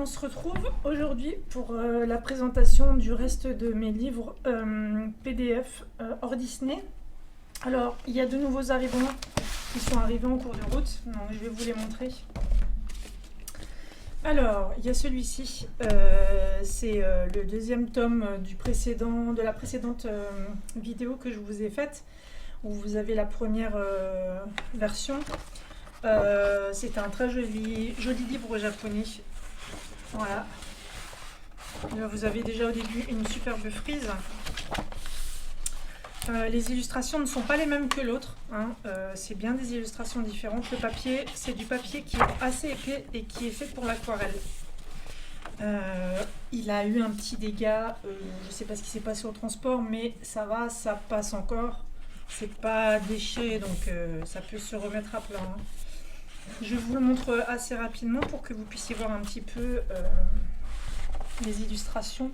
on se retrouve aujourd'hui pour la présentation du reste de mes livres PDF hors Disney. Alors, il y a de nouveaux arrivants qui sont arrivés en cours de route, donc je vais vous les montrer. Alors, il y a celui-ci, c'est le deuxième tome de la précédente vidéo que je vous ai faite, où vous avez la première version. C'est un très joli livre japonais. Voilà. Là, vous avez déjà au début une superbe frise. Les illustrations ne sont pas les mêmes que l'autre, hein. C'est bien des illustrations différentes. Le papier, c'est du papier qui est assez épais et qui est fait pour l'aquarelle. Il a eu un petit dégât, je ne sais pas ce qui s'est passé au transport, mais ça va, ça passe encore. C'est pas déchiré, donc ça peut se remettre à plat, hein. Je vous le montre assez rapidement pour que vous puissiez voir un petit peu les illustrations.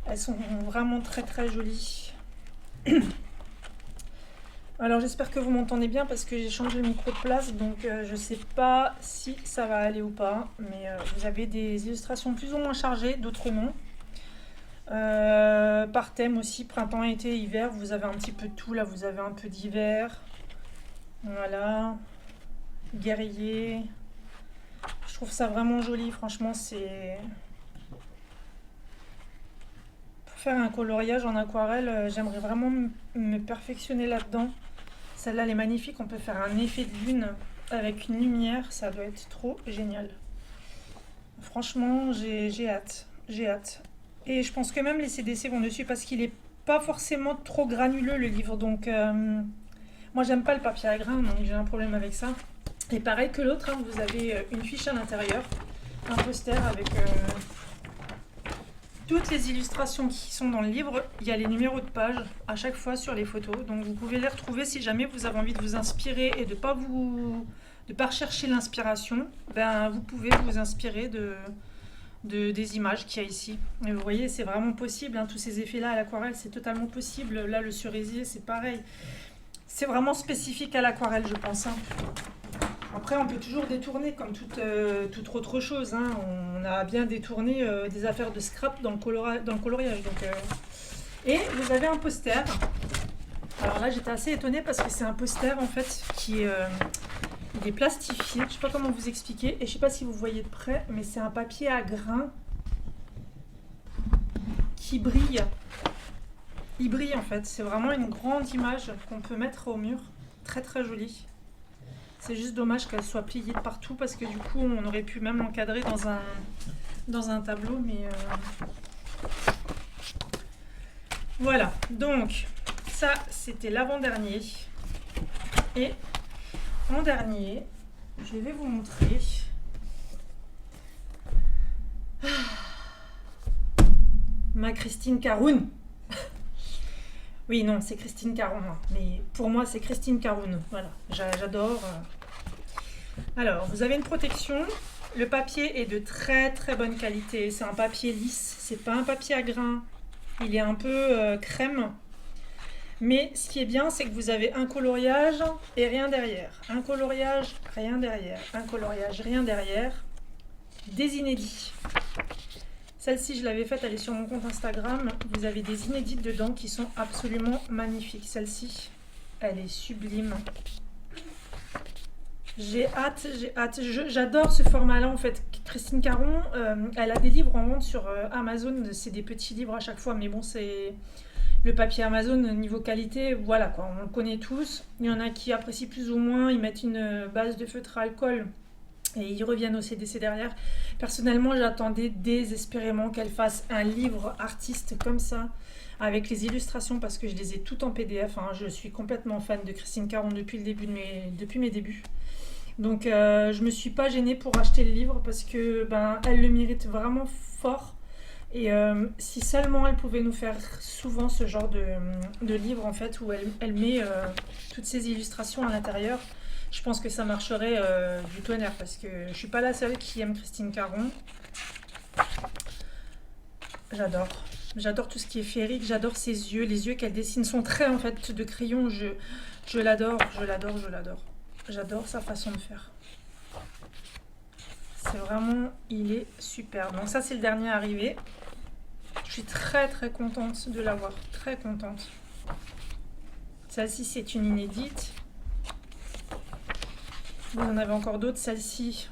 Elles sont vraiment très très jolies. Alors j'espère que vous m'entendez bien parce que j'ai changé le micro de place, donc je sais pas si ça va aller ou pas, mais vous avez des illustrations plus ou moins chargées, d'autres non. Par thème aussi, printemps, été, hiver, vous avez un petit peu de tout. Là vous avez un peu d'hiver, voilà, guerrier. Je trouve ça vraiment joli, franchement. C'est pour faire un coloriage en aquarelle, j'aimerais vraiment me perfectionner là-dedans. Celle-là elle est magnifique, on peut faire un effet de lune avec une lumière, ça doit être trop génial. Franchement j'ai hâte, et je pense que même les CDC vont dessus parce qu'il est pas forcément trop granuleux le livre, donc moi j'aime pas le papier à grains, donc j'ai un problème avec ça. Et pareil que l'autre, hein, vous avez une fiche à l'intérieur, un poster avec toutes les illustrations qui sont dans le livre. Il y a les numéros de page à chaque fois sur les photos, donc vous pouvez les retrouver si jamais vous avez envie de vous inspirer et de pas rechercher l'inspiration. Ben, vous pouvez vous inspirer des images qu'il y a ici. Et vous voyez, c'est vraiment possible, hein, tous ces effets-là à l'aquarelle, c'est totalement possible. Là, le cerisier, c'est pareil. C'est vraiment spécifique à l'aquarelle, je pense, hein. Après, on peut toujours détourner comme toute autre chose, hein. On a bien détourné des affaires de scrap dans le coloriage. Donc, Et vous avez un poster. Alors là, j'étais assez étonnée parce que c'est un poster en fait qui il est plastifié. Je ne sais pas comment vous expliquer. Et je ne sais pas si vous voyez de près, mais c'est un papier à grains qui brille. Il brille en fait. C'est vraiment une grande image qu'on peut mettre au mur. Très très jolie. C'est juste dommage qu'elle soit pliée de partout parce que du coup on aurait pu même l'encadrer dans un tableau, mais voilà. Donc ça c'était l'avant-dernier, et en dernier je vais vous montrer ma Christine Caroun. Oui, non, c'est Christine Caron, hein. Mais pour moi, c'est Christine Caroun. Voilà, j'adore. Alors, vous avez une protection. Le papier est de très très bonne qualité. C'est un papier lisse. C'est pas un papier à grains. Il est un peu crème. Mais ce qui est bien, c'est que vous avez un coloriage et rien derrière. Un coloriage, rien derrière. Un coloriage, rien derrière. Des inédits. Celle-ci, je l'avais faite, elle est sur mon compte Instagram. Vous avez des inédites dedans qui sont absolument magnifiques. Celle-ci, elle est sublime. J'ai hâte. J'adore ce format-là, en fait. Christine Caron, elle a des livres en vente sur Amazon. C'est des petits livres à chaque fois, mais bon, c'est le papier Amazon niveau qualité. Voilà, quoi, on le connaît tous. Il y en a qui apprécient plus ou moins. Ils mettent une base de feutre à alcool et ils reviennent au CDC derrière. Personnellement, j'attendais désespérément qu'elle fasse un livre artiste comme ça, avec les illustrations, parce que je les ai toutes en PDF, hein. Je suis complètement fan de Christine Caron depuis mes débuts. Donc je me suis pas gênée pour acheter le livre parce que elle le mérite vraiment fort. Et si seulement elle pouvait nous faire souvent ce genre de livre en fait, où elle met toutes ces illustrations à l'intérieur, je pense que ça marcherait du tonnerre, parce que je suis pas la seule qui aime Christine Caron. J'adore tout ce qui est féerique, j'adore ses yeux, les yeux qu'elle dessine, son trait en fait de crayon, je l'adore. J'adore sa façon de faire. C'est vraiment, il est super. Donc ça, c'est le dernier arrivé. Je suis très très contente de l'avoir, très contente. Celle-ci, c'est une inédite. Vous en avez encore d'autres. Celle-ci,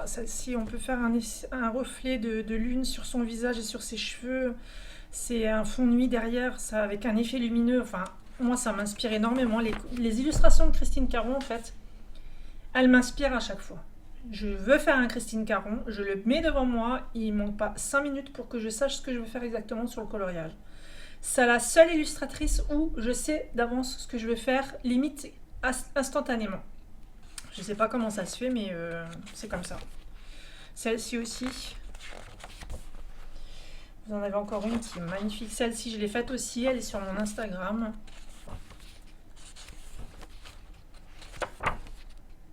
celle-ci, on peut faire un reflet de lune sur son visage et sur ses cheveux. C'est un fond de nuit derrière, ça avec un effet lumineux. Enfin, moi, ça m'inspire énormément. Les illustrations de Christine Caron, en fait, elles m'inspirent à chaque fois. Je veux faire un Christine Caron, je le mets devant moi, il ne manque pas 5 minutes pour que je sache ce que je veux faire exactement sur le coloriage. C'est la seule illustratrice où je sais d'avance ce que je veux faire, limite instantanément. Je ne sais pas comment ça se fait, mais c'est comme ça. Celle-ci aussi. Vous en avez encore une qui est magnifique. Celle-ci, je l'ai faite aussi, elle est sur mon Instagram.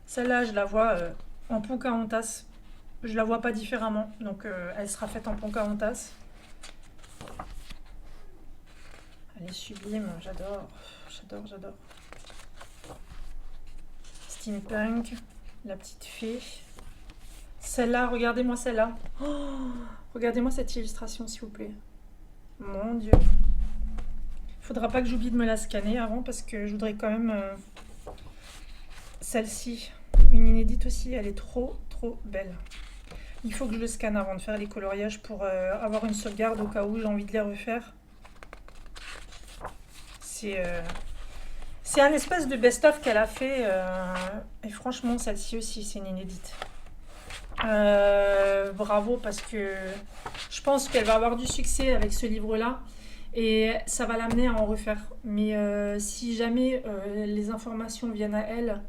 Celle-là, je la vois en Pocahontas. Je la vois pas différemment, donc elle sera faite en Pocahontas. Elle est sublime, j'adore, j'adore, j'adore. Steampunk, la petite fée. Celle-là, regardez-moi celle-là. Oh, regardez-moi cette illustration, s'il vous plaît. Mon Dieu. Faudra pas que j'oublie de me la scanner avant, parce que je voudrais quand même celle-ci. Une inédite aussi, elle est trop belle. Il faut que je le scanne avant de faire les coloriages pour avoir une sauvegarde au cas où j'ai envie de les refaire. C'est un espèce de best-of qu'elle a fait. Et franchement, celle-ci aussi, c'est une inédite. Bravo, parce que je pense qu'elle va avoir du succès avec ce livre-là. Et ça va l'amener à en refaire. Mais si jamais les informations viennent à elle...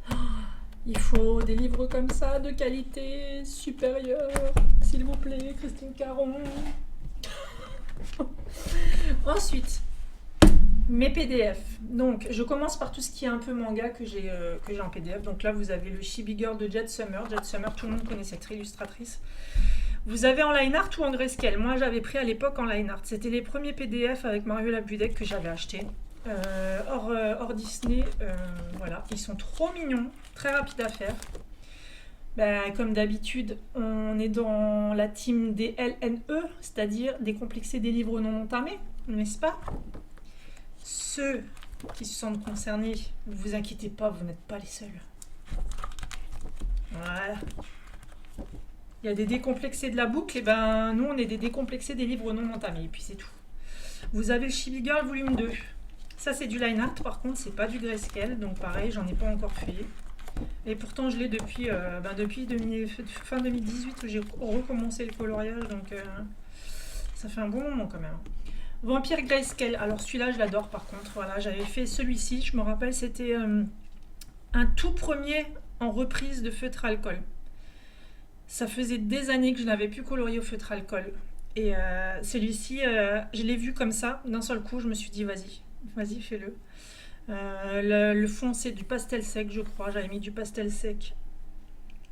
Il faut des livres comme ça, de qualité supérieure. S'il vous plaît, Christine Caron. Ensuite, mes PDF. Donc, je commence par tout ce qui est un peu manga que j'ai en PDF. Donc là, vous avez le Chibi Girl de Jet Summer. Jet Summer, tout le monde connaît cette illustratrice. Vous avez en line art ou en grayscale. Moi, j'avais pris à l'époque en line art. C'était les premiers PDF avec Mario Labudek que j'avais acheté. Hors Disney, voilà, ils sont trop mignons, très rapides à faire. Ben, comme d'habitude, on est dans la team des LNE, c'est-à-dire décomplexer des livres non entamés, n'est-ce pas? Ceux qui se sentent concernés, ne vous inquiétez pas, vous n'êtes pas les seuls. Voilà. Il y a des décomplexés de la boucle, et ben nous on est des décomplexés des livres non entamés, et puis c'est tout. Vous avez le Chibi Girl volume 2. Ça, c'est du line art, par contre, c'est pas du grayscale, donc pareil, j'en ai pas encore fait. Et pourtant, je l'ai depuis, fin 2018 où j'ai recommencé le coloriage, donc ça fait un bon moment quand même. Vampire Grayscale, alors celui-là, je l'adore par contre. Voilà, j'avais fait celui-ci, je me rappelle, c'était un tout premier en reprise de feutre alcool. Ça faisait des années que je n'avais plus colorié au feutre alcool. Et celui-ci, je l'ai vu comme ça, d'un seul coup, je me suis dit, vas-y, fais-le. Le fond, c'est du pastel sec, je crois. J'avais mis du pastel sec.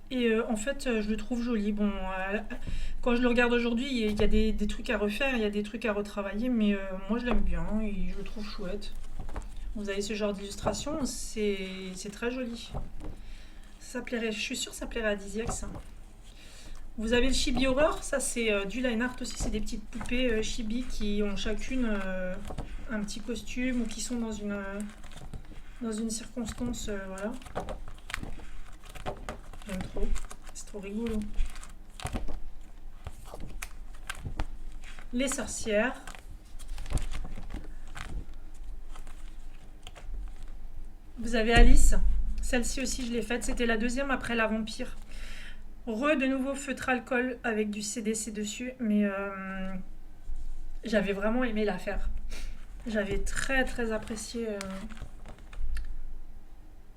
Et en fait, je le trouve joli. Bon, quand je le regarde aujourd'hui, il y a des trucs à refaire, il y a des trucs à retravailler, mais moi, je l'aime bien et je le trouve chouette. Vous avez ce genre d'illustration, c'est très joli. Ça plairait, je suis sûre que ça plairait à Diziax. Vous avez le Chibi Horror, ça c'est du line art aussi, c'est des petites poupées chibi qui ont chacune un petit costume ou qui sont dans une circonstance, voilà. J'aime trop, c'est trop rigolo. Les sorcières. Vous avez Alice, celle-ci aussi je l'ai faite, c'était la deuxième après la vampire. De nouveau feutre alcool avec du CDC dessus, mais j'avais vraiment aimé la faire. J'avais très apprécié.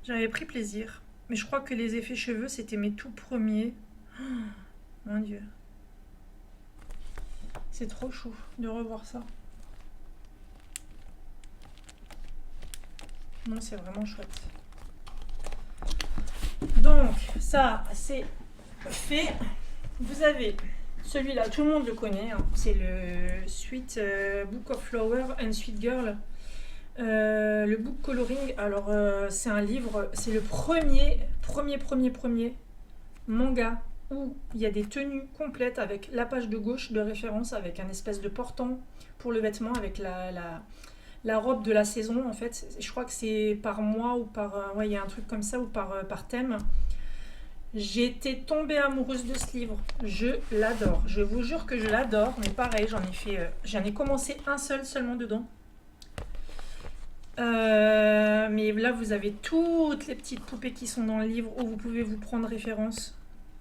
J'avais pris plaisir. Mais je crois que les effets cheveux, c'était mes tout premiers. Oh, mon Dieu. C'est trop chou de revoir ça. Non, c'est vraiment chouette. Donc, ça, c'est fait. Vous avez celui-là, tout le monde le connaît, hein. C'est le Sweet Book of Flower and Sweet Girl. Le book coloring, alors c'est un livre, c'est le premier manga où il y a des tenues complètes avec la page de gauche de référence, avec un espèce de portant pour le vêtement, avec la robe de la saison en fait. Je crois que c'est par mois ou par... ouais, il y a un truc comme ça, ou par thème. J'ai été tombée amoureuse de ce livre. Je l'adore. Je vous jure que je l'adore. Mais pareil, j'en ai commencé un seul seulement dedans. Mais là, vous avez toutes les petites poupées qui sont dans le livre où vous pouvez vous prendre référence.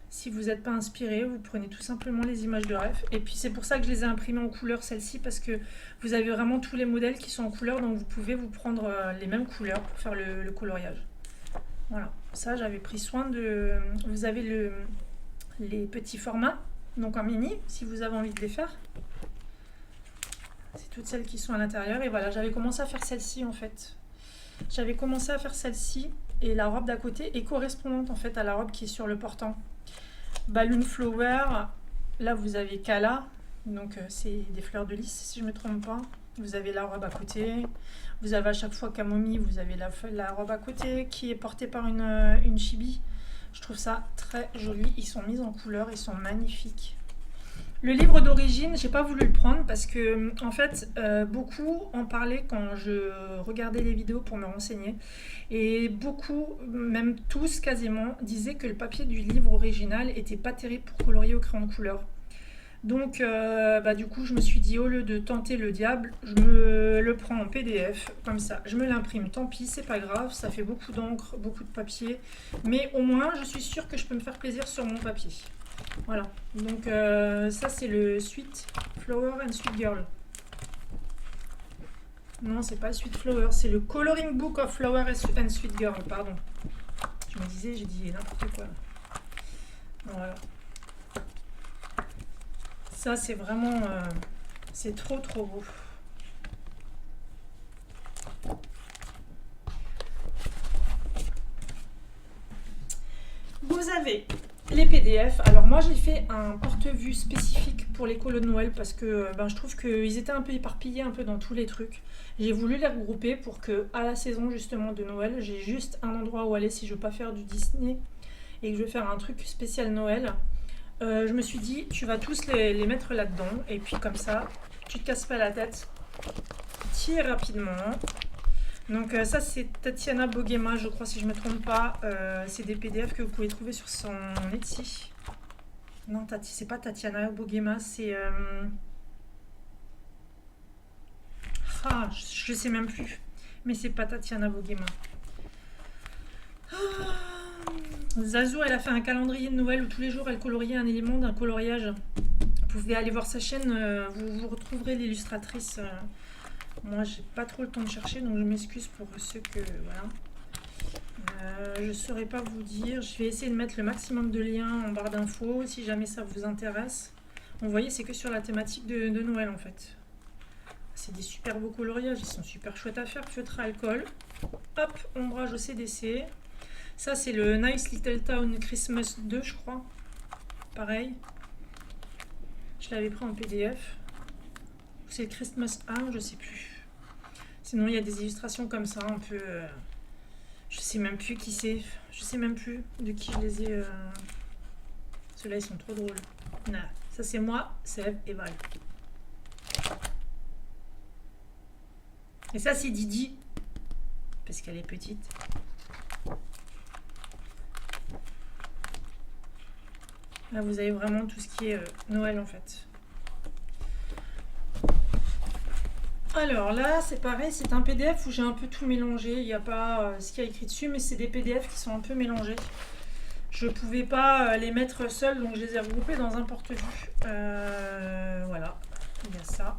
Si vous n'êtes pas inspiré, vous prenez tout simplement les images de rêve. Et puis c'est pour ça que je les ai imprimées en couleur, celles-ci, parce que vous avez vraiment tous les modèles qui sont en couleur, donc vous pouvez vous prendre les mêmes couleurs pour faire le coloriage. Voilà, ça j'avais pris soin de... Vous avez les petits formats, donc en mini, si vous avez envie de les faire. C'est toutes celles qui sont à l'intérieur. Et voilà, j'avais commencé à faire celle-ci en fait. J'avais commencé à faire celle-ci, et la robe d'à côté est correspondante en fait à la robe qui est sur le portant. Balloon Flower, là vous avez Kala, donc c'est des fleurs de lys si je ne me trompe pas. Vous avez la robe à côté, vous avez à chaque fois Camomille, vous avez la robe à côté qui est portée par une chibi. Je trouve ça très joli, ils sont mis en couleur, ils sont magnifiques. Le livre d'origine, j'ai pas voulu le prendre parce que en fait beaucoup en parlaient quand je regardais les vidéos pour me renseigner, et beaucoup, même tous quasiment, disaient que le papier du livre original était pas terrible pour colorier au crayon de couleur. Donc du coup je me suis dit, au lieu de tenter le diable, je me le prends en PDF comme ça, je me l'imprime, tant pis, c'est pas grave, ça fait beaucoup d'encre, beaucoup de papier, mais au moins je suis sûre que je peux me faire plaisir sur mon papier. Voilà, donc ça c'est le Sweet Flower and Sweet Girl. Non, c'est pas le Sweet Flower, c'est le Coloring Book of Flower and Sweet Girl, pardon. Je me disais, j'ai dit n'importe quoi. Voilà. Ça c'est vraiment... c'est trop beau. Vous avez les PDF. Alors moi j'ai fait un porte-vue spécifique pour les colos de Noël parce que je trouve qu'ils étaient un peu éparpillés un peu dans tous les trucs. J'ai voulu les regrouper pour que à la saison justement de Noël, j'ai juste un endroit où aller si je veux pas faire du Disney et que je veux faire un truc spécial Noël. Je me suis dit, tu vas tous les mettre là-dedans et puis comme ça, tu te casses pas la tête. Tire rapidement. Donc ça c'est Tatiana Boguema, je crois si je me trompe pas. C'est des PDF que vous pouvez trouver sur son Etsy. Non, c'est pas Tatiana Boguema, c'est... je sais même plus. Mais c'est pas Tatiana Boguema. Zazu, elle a fait un calendrier de Noël où tous les jours elle coloriait un élément d'un coloriage. Vous pouvez aller voir sa chaîne, vous retrouverez l'illustratrice. Moi, j'ai pas trop le temps de chercher, donc je m'excuse pour ceux que... Voilà. Je saurais pas vous dire. Je vais essayer de mettre le maximum de liens en barre d'infos, si jamais ça vous intéresse. Vous voyez, c'est que sur la thématique de Noël, en fait. C'est des super beaux coloriages, ils sont super chouettes à faire. Feutre à alcool. Hop, ombrage au CDC. Ça, c'est le Nice Little Town Christmas 2, je crois. Pareil. Je l'avais pris en PDF. C'est le Christmas 1, je sais plus. Sinon, il y a des illustrations comme ça, un peu... je sais même plus qui c'est. Je sais même plus de qui je les ai... Ceux-là, ils sont trop drôles. Nah. Ça, c'est moi, Seb et Val. Et ça, c'est Didi. Parce qu'elle est petite. Là, vous avez vraiment tout ce qui est Noël, en fait. Alors là, c'est pareil, c'est un PDF où j'ai un peu tout mélangé. Il n'y a pas ce qu'il y a écrit dessus, mais c'est des PDF qui sont un peu mélangés. Je ne pouvais pas les mettre seuls, donc je les ai regroupés dans un porte-vue. Voilà, il y a ça.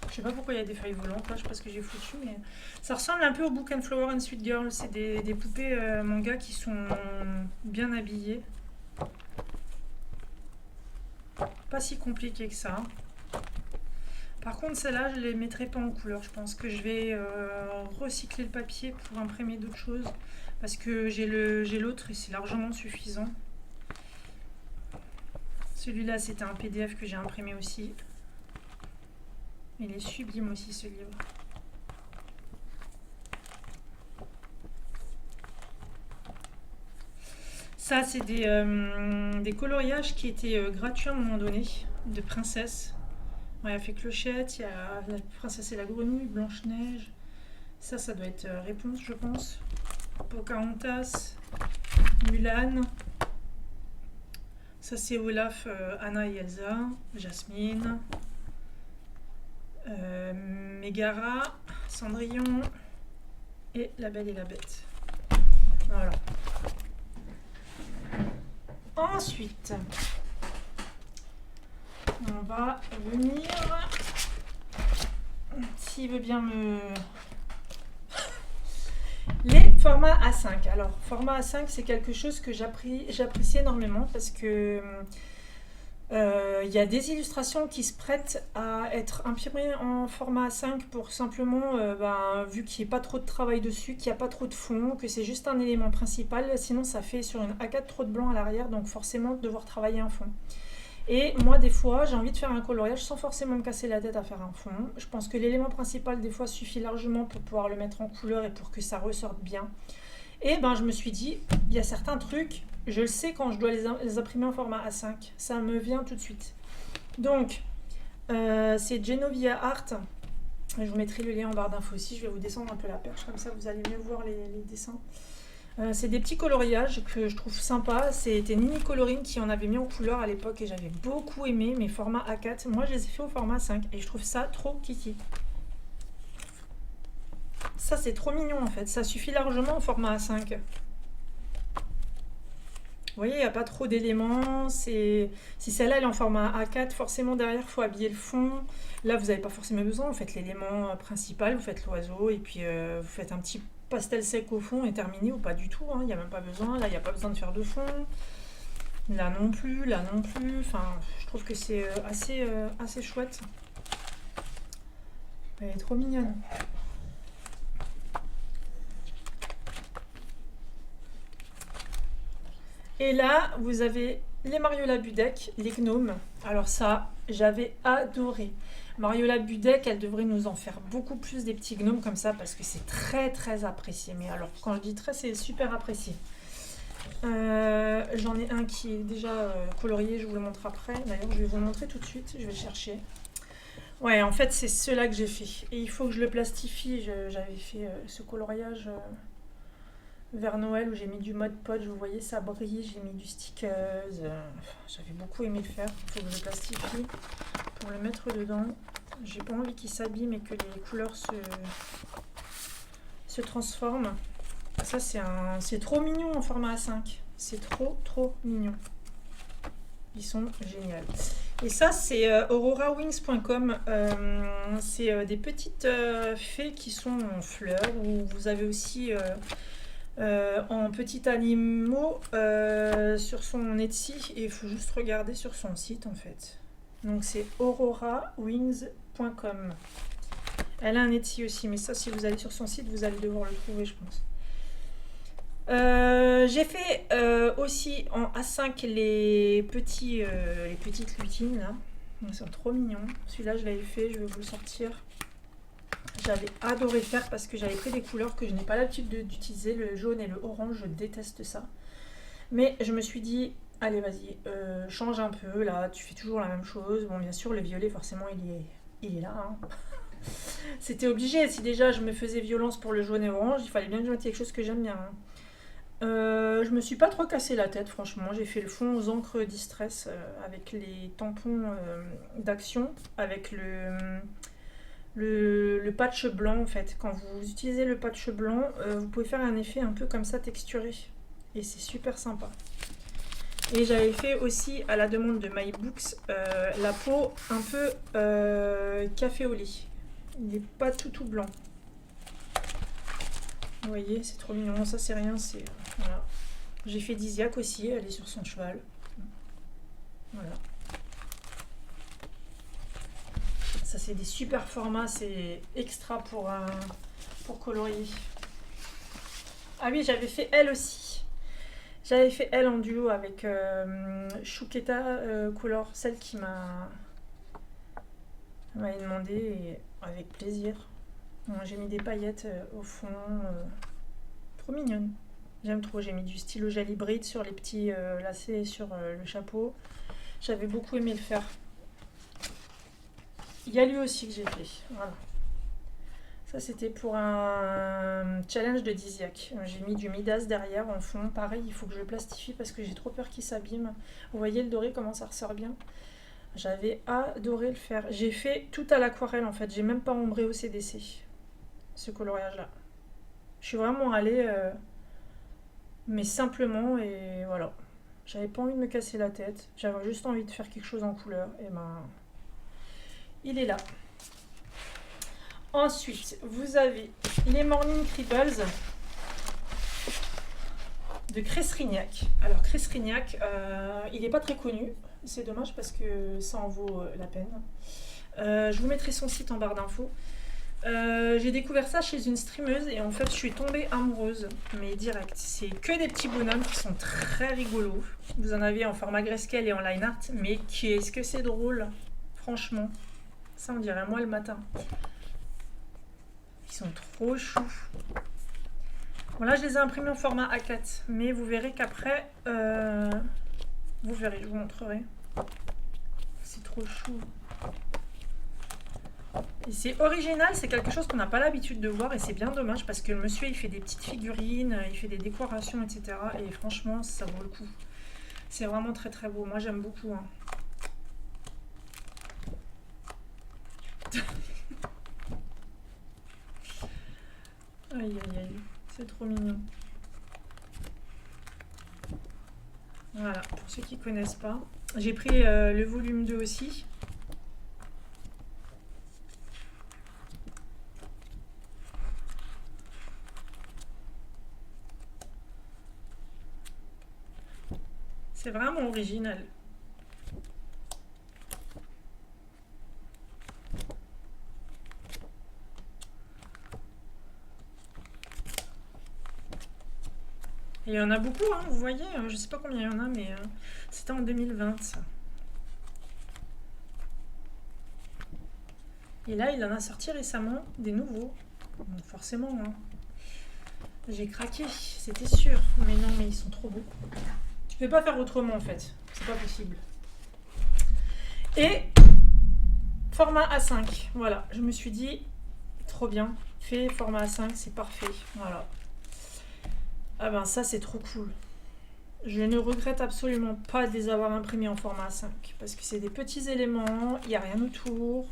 Je sais pas pourquoi il y a des feuilles volantes, là, je sais pas ce que j'ai foutu, mais ça ressemble un peu au Book and Flower and Sweet Girl. C'est des poupées manga qui sont bien habillées. Pas si compliqué que ça. Par contre, celles-là, je les mettrai pas en couleur. Je pense que je vais recycler le papier pour imprimer d'autres choses. Parce que j'ai l'autre et c'est largement suffisant. Celui-là, c'était un PDF que j'ai imprimé aussi. Il est sublime aussi, ce livre. Ça, c'est des coloriages qui étaient gratuits à un moment donné, de princesse. Ouais, il y a fait Clochette, il y a la princesse et la grenouille, Blanche-Neige. Ça doit être Réponse, je pense. Pocahontas, Mulan. Ça, c'est Olaf, Anna et Elsa. Jasmine. Mégara, Cendrillon et La Belle et la Bête. Voilà. Ensuite, on va venir, s'il veut bien me... Les formats A5. Alors, format A5, c'est quelque chose que j'apprécie énormément parce que y a des illustrations qui se prêtent à être imprimées en format A5 pour simplement, vu qu'il n'y a pas trop de travail dessus, qu'il n'y a pas trop de fond, que c'est juste un élément principal, sinon ça fait sur une A4 trop de blanc à l'arrière, donc forcément devoir travailler un fond. Et moi, des fois, j'ai envie de faire un coloriage sans forcément me casser la tête à faire un fond. Je pense que l'élément principal, des fois, suffit largement pour pouvoir le mettre en couleur et pour que ça ressorte bien. Et je me suis dit, il y a certains trucs, je le sais quand je dois les imprimer en format A5. Ça me vient tout de suite. Donc, c'est Genovia Art. Je vous mettrai le lien en barre d'infos aussi. Je vais vous descendre un peu la perche, comme ça vous allez mieux voir les dessins. C'est des petits coloriages que je trouve sympas. C'était Nini Coloring qui en avait mis en couleur à l'époque et j'avais beaucoup aimé mes formats A4. Moi, je les ai fait au format 5 et je trouve ça trop kiki. Ça, c'est trop mignon en fait. Ça suffit largement au format A5. Vous voyez, il n'y a pas trop d'éléments. Si celle-là elle est en format A4, forcément derrière, il faut habiller le fond. Là, vous n'avez pas forcément besoin. Vous faites l'élément principal, vous faites l'oiseau et puis vous faites un petit pastel sec au fond et terminé ou pas du tout. Il n'y a même pas besoin. Là, il n'y a pas besoin de faire de fond. Là non plus, là non plus. Enfin, je trouve que c'est assez chouette. Elle est trop mignonne. Et là, vous avez les Mariola Budek, les gnomes. Alors ça, j'avais adoré. Mariola Budek, elle devrait nous en faire beaucoup plus des petits gnomes comme ça parce que c'est très très apprécié. Mais alors, quand je dis très, c'est super apprécié. J'en ai un qui est déjà colorié, je vous le montre après. D'ailleurs, je vais vous le montrer tout de suite, je vais le chercher. Ouais, en fait, c'est ceux-là que j'ai fait. Et il faut que je le plastifie. J'avais fait ce coloriage vers Noël où j'ai mis du mode pod. Vous voyez, ça brille. J'ai mis du stickers. J'avais beaucoup aimé le faire. Il faut que je le plastifie pour le mettre dedans. J'ai pas envie qu'il s'abîme et que les couleurs se transforment. Ça, c'est trop mignon en format A5. C'est trop mignon. Ils sont géniaux. Et ça, c'est aurorawings.com. C'est des petites fées qui sont en fleurs. Où vous avez aussi en petits animaux sur son Etsy. Et il faut juste regarder sur son site, en fait. Donc, c'est aurorawings.com. Elle a un Etsy aussi. Mais ça, si vous allez sur son site, vous allez devoir le trouver, je pense. J'ai fait aussi en A5 les petites lutines là. Ils sont trop mignons. Celui-là, je l'avais fait, je vais vous le sortir. J'avais adoré faire parce que j'avais pris des couleurs que je n'ai pas l'habitude d'utiliser. Le jaune et le orange, je déteste ça. Mais je me suis dit, allez, vas-y, change un peu. Là, tu fais toujours la même chose. Bon, bien sûr, le violet, forcément, il est là. Hein. C'était obligé. Si déjà je me faisais violence pour le jaune et orange, il fallait bien que je mette quelque chose que j'aime bien. Hein. Je me suis pas trop cassé la tête, franchement. J'ai fait le fond aux encres Distress avec les tampons d'action, avec le patch blanc en fait. Quand vous utilisez le patch blanc, vous pouvez faire un effet un peu comme ça texturé. Et c'est super sympa. Et j'avais fait aussi, à la demande de MyBooks, la peau un peu café au lait. Il n'est pas tout blanc. Vous voyez, c'est trop mignon. Ça, c'est rien, c'est... Voilà. J'ai fait Disiac aussi, elle est sur son cheval. Voilà. Ça, c'est des super formats, c'est extra pour colorier. Ah oui, j'avais fait elle aussi. J'avais fait elle en duo avec Chouketa Color, celle qui m'a demandé, et avec plaisir. Bon, j'ai mis des paillettes au fond. Trop mignonne. J'aime trop, j'ai mis du stylo gel hybride sur les petits lacets sur le chapeau. J'avais beaucoup aimé le faire. Il y a lui aussi que j'ai fait. Voilà. Ça, c'était pour un challenge de Diziac. J'ai mis du Midas derrière en fond. Pareil, il faut que je le plastifie parce que j'ai trop peur qu'il s'abîme. Vous voyez le doré, comment ça ressort bien. J'avais adoré le faire. J'ai fait tout à l'aquarelle en fait. J'ai même pas ombré au CDC. Ce coloriage-là. Je suis vraiment allée, mais simplement, et voilà. J'avais pas envie de me casser la tête. J'avais juste envie de faire quelque chose en couleur. Et ben, il est là. Ensuite, vous avez les Morning Cripples de Chris Rignac. Alors, Chris Rignac, il n'est pas très connu. C'est dommage parce que ça en vaut la peine. Je vous mettrai son site en barre d'infos. J'ai découvert ça chez une streameuse et en fait, je suis tombée amoureuse, mais direct. C'est que des petits bonhommes qui sont très rigolos. Vous en avez en format grayscale et en line art, mais qu'est-ce que c'est drôle, franchement. Ça, on dirait moi le matin. Ils sont trop choux. Bon, là, je les ai imprimés en format A4, mais vous verrez qu'après, vous verrez, je vous montrerai. C'est trop chou. Et c'est original, c'est quelque chose qu'on n'a pas l'habitude de voir et c'est bien dommage parce que le monsieur, il fait des petites figurines, il fait des décorations, etc. Et franchement, ça vaut le coup. C'est vraiment très très beau. Moi, j'aime beaucoup. Hein. Aïe aïe aïe, c'est trop mignon. Voilà, pour ceux qui ne connaissent pas. J'ai pris le volume 2 aussi. C'est vraiment original. Et il y en a beaucoup, hein, vous voyez, je sais pas combien il y en a, mais c'était en 2020 ça. Et là, il en a sorti récemment des nouveaux. Donc forcément, hein. J'ai craqué, c'était sûr. Mais non, mais ils sont trop beaux. Tu peux pas faire autrement en fait, c'est pas possible. Et format A5, voilà, je me suis dit, trop bien, fait format A5, c'est parfait, voilà. Ah ben ça c'est trop cool. Je ne regrette absolument pas de les avoir imprimés en format A5 parce que c'est des petits éléments, il n'y a rien autour.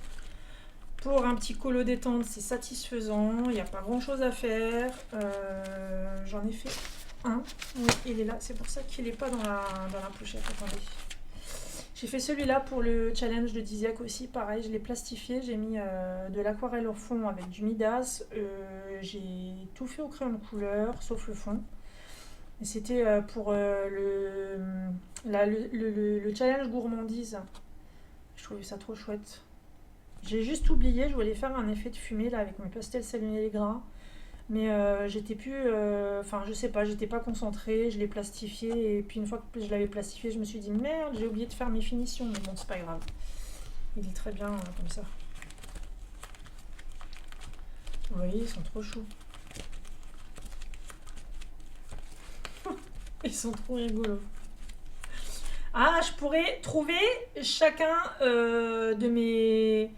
Pour un petit colo détente, c'est satisfaisant, il n'y a pas grand chose à faire. J'en ai fait un, oui, il est là, c'est pour ça qu'il n'est pas dans la pochette, attendez. J'ai fait celui-là pour le challenge de Diziac aussi, pareil, je l'ai plastifié, j'ai mis de l'aquarelle au fond avec du Midas, j'ai tout fait au crayon de couleur, sauf le fond. Et c'était pour le challenge gourmandise, je trouvais ça trop chouette. J'ai juste oublié, je voulais faire un effet de fumée là avec mes pastels salés gras. Mais j'étais plus, enfin je sais pas, j'étais pas concentrée, je l'ai plastifié et puis une fois que je l'avais plastifié, je me suis dit merde, j'ai oublié de faire mes finitions, mais bon c'est pas grave. Il est très bien comme ça. Vous voyez, ils sont trop choux. Ils sont trop rigolos. Ah, je pourrais trouver chacun de mes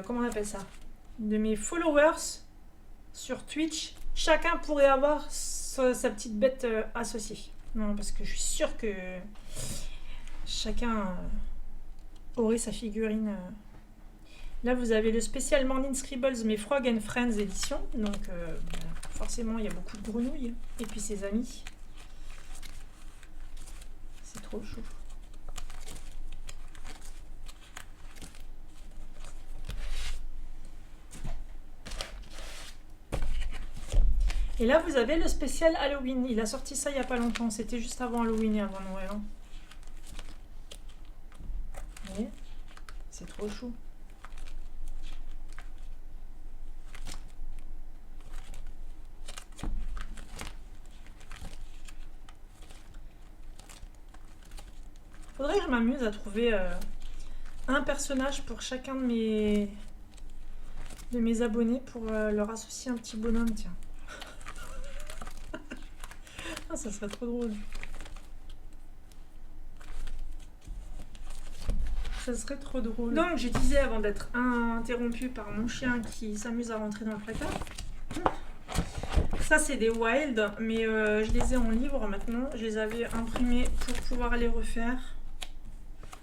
comment on appelle ça, de mes followers sur Twitch, chacun pourrait avoir sa petite bête associée. Non, parce que je suis sûre que chacun aurait sa figurine. Là, vous avez le spécial Morning Scribbles, mais Frog and Friends édition. Donc, forcément, il y a beaucoup de grenouilles. Et puis ses amis. C'est trop chou. Et là, vous avez le spécial Halloween. Il a sorti ça il n'y a pas longtemps. C'était juste avant Halloween et avant Noël. Hein. Vous voyez ? C'est trop chou. Faudrait que je m'amuse à trouver un personnage pour chacun de mes abonnés pour leur associer un petit bonhomme, tiens. Ah, ça serait trop drôle. Ça serait trop drôle. Donc, je disais avant d'être interrompue par mon chien qui s'amuse à rentrer dans le placard. Ça, c'est des wild, mais je les ai en livre maintenant. Je les avais imprimés pour pouvoir les refaire.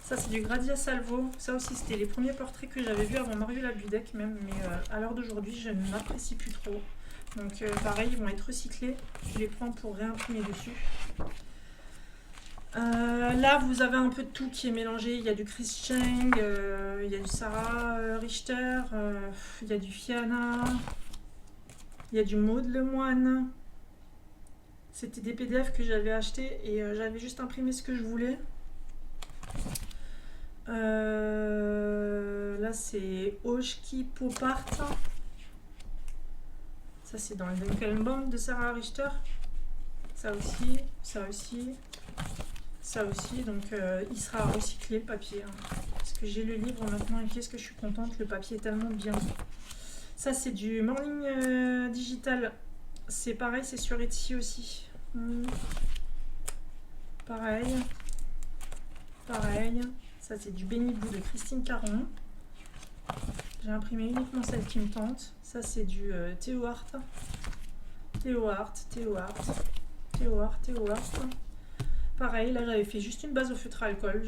Ça, c'est du Gradia Salvo. Ça aussi, c'était les premiers portraits que j'avais vus avant Mariola Budek même. Mais à l'heure d'aujourd'hui, je ne l'apprécie plus trop. Donc, pareil, ils vont être recyclés. Je les prends pour réimprimer dessus. Là, vous avez un peu de tout qui est mélangé. Il y a du Chris Cheng, il y a du Sarah Richter, il y a du Fiana, il y a du Maud Lemoine. C'était des PDF que j'avais achetés et j'avais juste imprimé ce que je voulais. Là, c'est Oshki Popart. Ça, c'est dans le Dunkelbaum de Sarah Richter. Ça aussi, ça aussi. Ça aussi, donc il sera recyclé le papier. Hein, parce que j'ai le livre maintenant et qu'est-ce que je suis contente, le papier est tellement bien. Ça, c'est du Morning Digital. C'est pareil, c'est sur Etsy aussi. Pareil. Pareil. Ça, c'est du Béni Bout de Christine Caron. J'ai imprimé uniquement celle qui me tente. Ça, c'est du Théo Art. Théo Art, Théo Art. Théo Art, Théo Art. Pareil, là j'avais fait juste une base au feutre à alcool.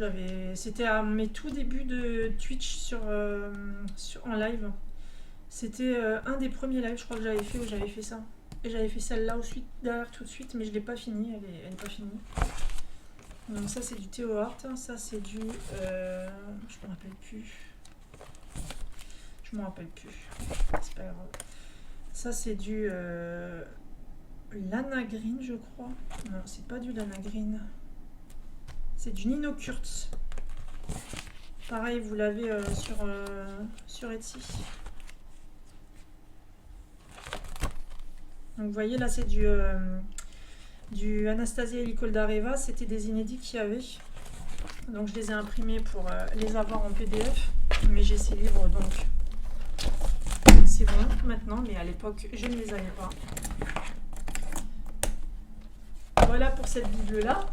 C'était à mes tout débuts de Twitch en live. C'était un des premiers lives, je crois que j'avais fait où j'avais fait ça. Et j'avais fait celle-là derrière tout de suite, mais je l'ai pas finie. Elle est pas finie. Donc ça c'est du Théo Art. Ça c'est du... je me rappelle plus. Je me rappelle plus. C'est pas grave. Ça c'est du... Lana Green, je crois. Non, c'est pas du Lana Green. C'est du Nino Kurtz. Pareil, vous l'avez sur Etsy. Donc vous voyez, là c'est du Anastasia Likoldareva. C'était des inédits qu'il y avait. Donc je les ai imprimés pour les avoir en PDF. Mais j'ai ces livres, donc c'est bon maintenant. Mais à l'époque, je ne les avais pas. Voilà pour cette bible-là.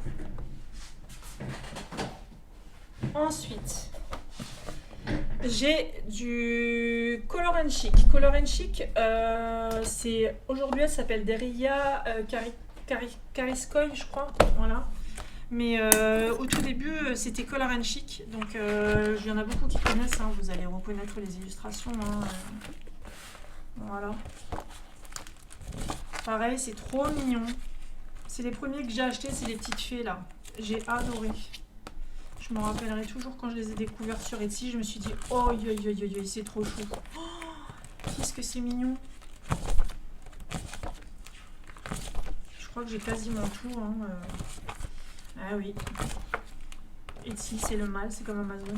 Ensuite, j'ai du Color and Chic. Color and Chic, aujourd'hui elle s'appelle Deria Kariskoy, je crois. Voilà. Mais au tout début, c'était Color and Chic. Donc, il y en a beaucoup qui connaissent. Hein, vous allez reconnaître les illustrations. Hein, voilà. Pareil, c'est trop mignon. C'est les premiers que j'ai achetés, c'est les petites fées là. J'ai adoré. Je me rappellerai toujours quand je les ai découverts sur Etsy. Je me suis dit, oh, c'est trop chou. Oh, qu'est-ce que c'est mignon. Je crois que j'ai quasiment tout. Hein. Ah oui. Etsy, c'est le mal, c'est comme Amazon.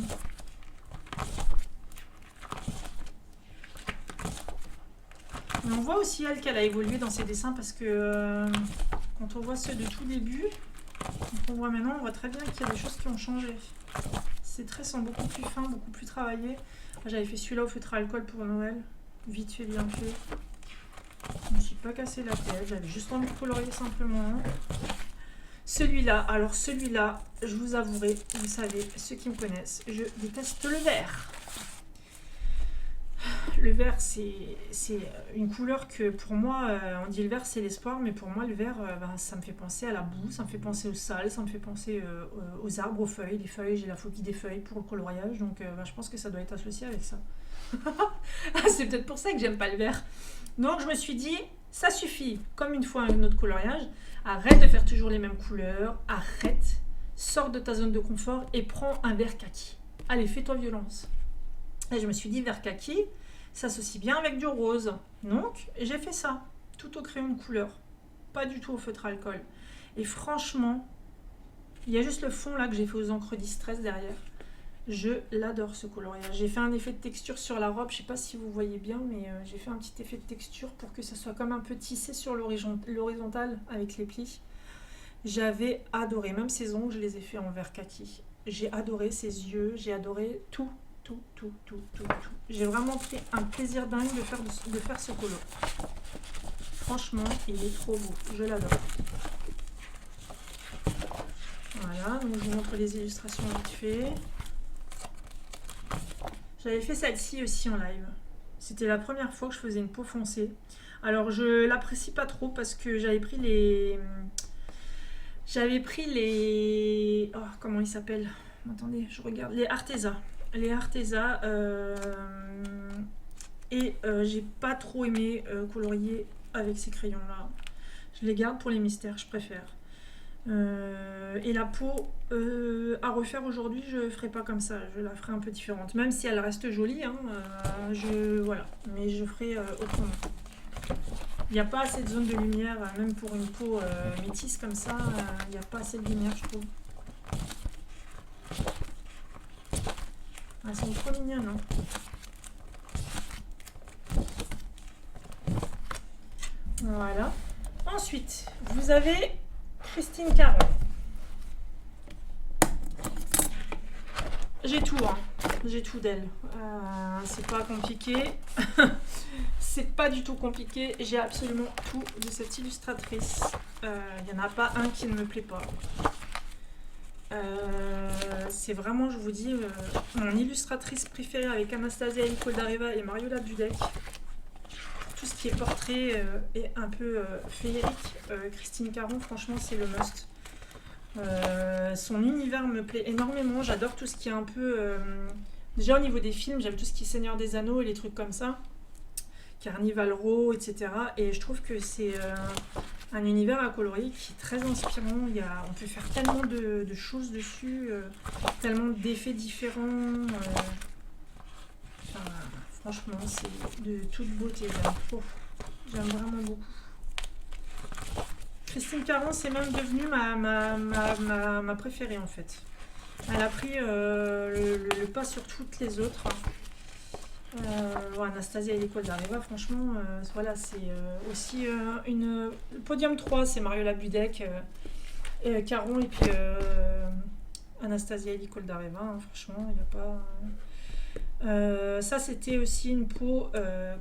Mais on voit aussi, elle, qu'elle a évolué dans ses dessins parce que... quand on voit ceux de tout début, on voit maintenant, on voit très bien qu'il y a des choses qui ont changé. Ces traits sont beaucoup plus fins, beaucoup plus travaillés. J'avais fait celui-là au feutre à alcool pour Noël. Vite fait, bien fait. Je ne me suis pas cassé la tête, j'avais juste envie de colorier simplement. Celui-là, alors celui-là, je vous avouerai, vous savez, ceux qui me connaissent, je déteste le vert. Le vert, c'est une couleur que pour moi, on dit le vert c'est l'espoir, mais pour moi le vert, ça me fait penser à la boue, ça me fait penser au sale, ça me fait penser aux arbres, aux feuilles. Les feuilles, j'ai la phobie des feuilles pour le coloriage, donc je pense que ça doit être associé avec ça. C'est peut-être pour ça que j'aime pas le vert. Donc je me suis dit, ça suffit, comme une fois un autre coloriage, arrête de faire toujours les mêmes couleurs, arrête, sors de ta zone de confort et prends un vert kaki. Allez, fais-toi violence. Et je me suis dit, vert kaki, ça s'associe bien avec du rose. Donc, j'ai fait ça, tout au crayon de couleur. Pas du tout au feutre à alcool. Et franchement, il y a juste le fond là que j'ai fait aux encres Distress derrière. Je l'adore ce coloriage. J'ai fait un effet de texture sur la robe. Je sais pas si vous voyez bien, mais j'ai fait un petit effet de texture pour que ça soit comme un peu tissé sur l'horizontale avec les plis. J'avais adoré. Même ses ongles, je les ai fait en vert kaki. J'ai adoré ses yeux. J'ai adoré tout. Tout. J'ai vraiment pris un plaisir dingue de faire ce colo. Franchement, il est trop beau. Je l'adore. Voilà, donc je vous montre les illustrations vite fait. J'avais fait celle-ci aussi en live. C'était la première fois que je faisais une peau foncée. Alors je l'apprécie pas trop parce que j'avais pris les... Oh, comment ils s'appellent? Attendez, je regarde. Les Arteza. Les Arteza. J'ai pas trop aimé colorier avec ces crayons-là. Je les garde pour les mystères, je préfère. Et la peau à refaire aujourd'hui, je ferai pas comme ça. Je la ferai un peu différente. Même si elle reste jolie, hein, voilà. Mais je ferai autrement. Il n'y a pas assez de zone de lumière, même pour une peau métisse comme ça, il n'y a pas assez de lumière, je trouve. Elles sont trop mignonnes, hein. Voilà. Ensuite, vous avez Christine Caron. J'ai tout, hein. J'ai tout d'elle. C'est pas compliqué. C'est pas du tout compliqué. J'ai absolument tout de cette illustratrice. Il n'y en a pas un qui ne me plaît pas. C'est vraiment, je vous dis, mon illustratrice préférée avec Anastasia Nicoldareva et Mariola Dudek. Tout ce qui est portrait et un peu féerique, Christine Caron, franchement, c'est le must. Son univers me plaît énormément. J'adore tout ce qui est un peu... déjà au niveau des films, j'aime tout ce qui est Seigneur des Anneaux et les trucs comme ça. Carnival Row, etc. Et je trouve que c'est un univers à colorier qui est très inspirant. On peut faire tellement de choses dessus, tellement d'effets différents. Franchement, c'est de toute beauté. J'aime vraiment beaucoup. Christine Caron, c'est même devenu ma préférée en fait. Elle a pris le pas sur toutes les autres. Anastasia et l'école d'Areva, franchement, voilà, c'est aussi une... Podium 3, c'est Mariola Budek, Caron et puis Anastasia et l'école d'Areva, hein, franchement, il n'y a pas... ça, c'était aussi une peau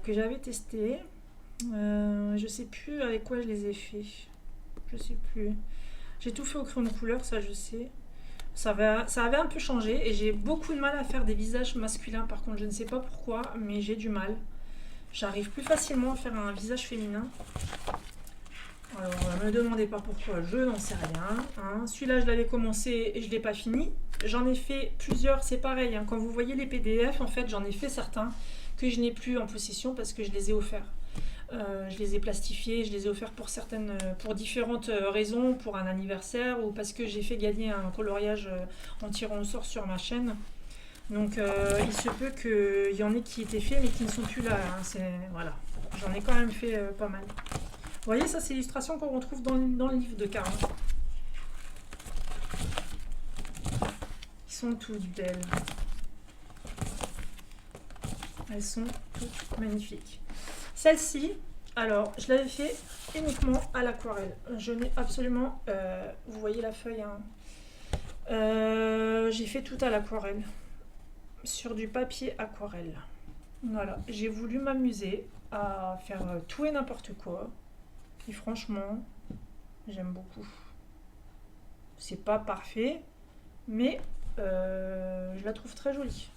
que j'avais testée. Je sais plus avec quoi je les ai fait. Je sais plus. J'ai tout fait au crayon de couleur, ça je sais. Ça avait un peu changé et j'ai beaucoup de mal à faire des visages masculins. Par contre, je ne sais pas pourquoi, mais j'ai du mal. J'arrive plus facilement à faire un visage féminin. Alors, ne me demandez pas pourquoi, je n'en sais rien. Hein. Celui-là, je l'avais commencé et je ne l'ai pas fini. J'en ai fait plusieurs, c'est pareil. Hein. Quand vous voyez les PDF, en fait, j'en ai fait certains que je n'ai plus en possession parce que je les ai offerts. Je les ai plastifiés, je les ai offerts pour différentes raisons, pour un anniversaire ou parce que j'ai fait gagner un coloriage en tirant au sort sur ma chaîne. Donc il se peut qu'il y en ait qui étaient faits mais qui ne sont plus là. Hein. Voilà. J'en ai quand même fait pas mal. Vous voyez, ça c'est l'illustration qu'on retrouve dans le livre de Caron. Ils sont toutes belles. Elles sont toutes magnifiques. Celle-ci, alors je l'avais fait uniquement à l'aquarelle. Je n'ai absolument, vous voyez la feuille, hein, j'ai fait tout à l'aquarelle, sur du papier aquarelle. Voilà, j'ai voulu m'amuser à faire tout et n'importe quoi. Et franchement, j'aime beaucoup. C'est pas parfait, mais je la trouve très jolie.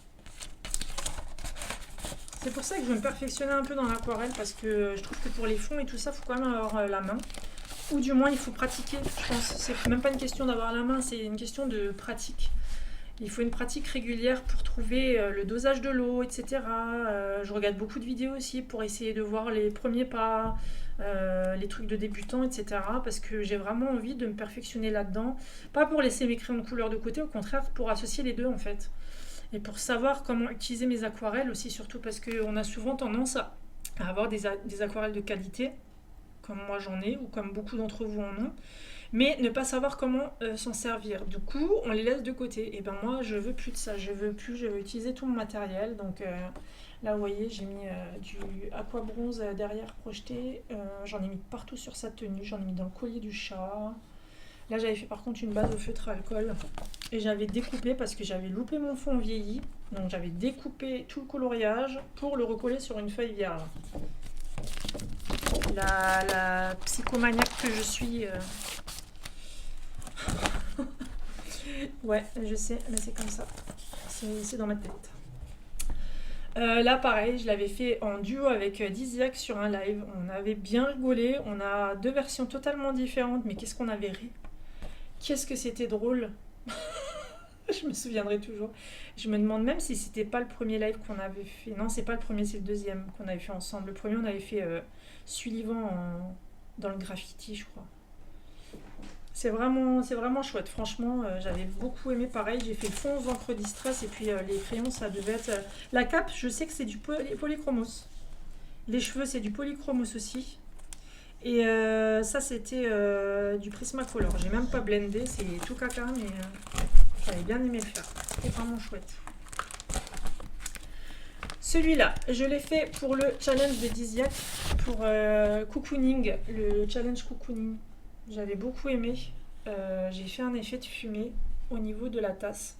C'est pour ça que je veux me perfectionner un peu dans l'aquarelle parce que je trouve que pour les fonds et tout ça, il faut quand même avoir la main. Ou du moins, il faut pratiquer. Je pense que c'est même pas une question d'avoir la main, c'est une question de pratique. Il faut une pratique régulière pour trouver le dosage de l'eau, etc. Je regarde beaucoup de vidéos aussi pour essayer de voir les premiers pas, les trucs de débutants, etc. Parce que j'ai vraiment envie de me perfectionner là-dedans. Pas pour laisser mes crayons de couleur de côté, au contraire, pour associer les deux en fait. Et pour savoir comment utiliser mes aquarelles aussi, surtout parce qu'on a souvent tendance à avoir des aquarelles de qualité, comme moi j'en ai, ou comme beaucoup d'entre vous en ont, mais ne pas savoir comment s'en servir. Du coup, on les laisse de côté. Et ben moi, je veux plus de ça, je veux utiliser tout mon matériel. Donc là, vous voyez, j'ai mis du aqua bronze derrière projeté, j'en ai mis partout sur sa tenue, j'en ai mis dans le collier du chat. Là, j'avais fait par contre une base au feutre à alcool et j'avais découpé parce que j'avais loupé mon fond vieilli. Donc, j'avais découpé tout le coloriage pour le recoller sur une feuille vierge. La psychomaniaque que je suis. Ouais, je sais, mais c'est comme ça. C'est dans ma tête. Là, pareil, je l'avais fait en duo avec Diziak sur un live. On avait bien rigolé. On a deux versions totalement différentes, mais qu'est-ce qu'on avait ri. Qu'est-ce que c'était drôle. Je me souviendrai toujours. Je me demande même si c'était pas le premier live qu'on avait fait. Non, c'est pas le premier, c'est le deuxième qu'on avait fait ensemble. Le premier, on avait fait Sullivan dans le graffiti, je crois. C'est vraiment chouette. Franchement, j'avais beaucoup aimé. Pareil, j'ai fait le fond aux encres distress et puis les crayons, ça devait être. La cape, je sais que c'est du polychromos. Les cheveux, c'est du polychromos aussi. Et ça, c'était du Prismacolor. J'ai même pas blendé, c'est tout caca, mais j'avais bien aimé le faire. C'était vraiment chouette. Celui-là, je l'ai fait pour le challenge de Diziak, pour cocooning, le challenge cocooning. J'avais beaucoup aimé. J'ai fait un effet de fumée au niveau de la tasse.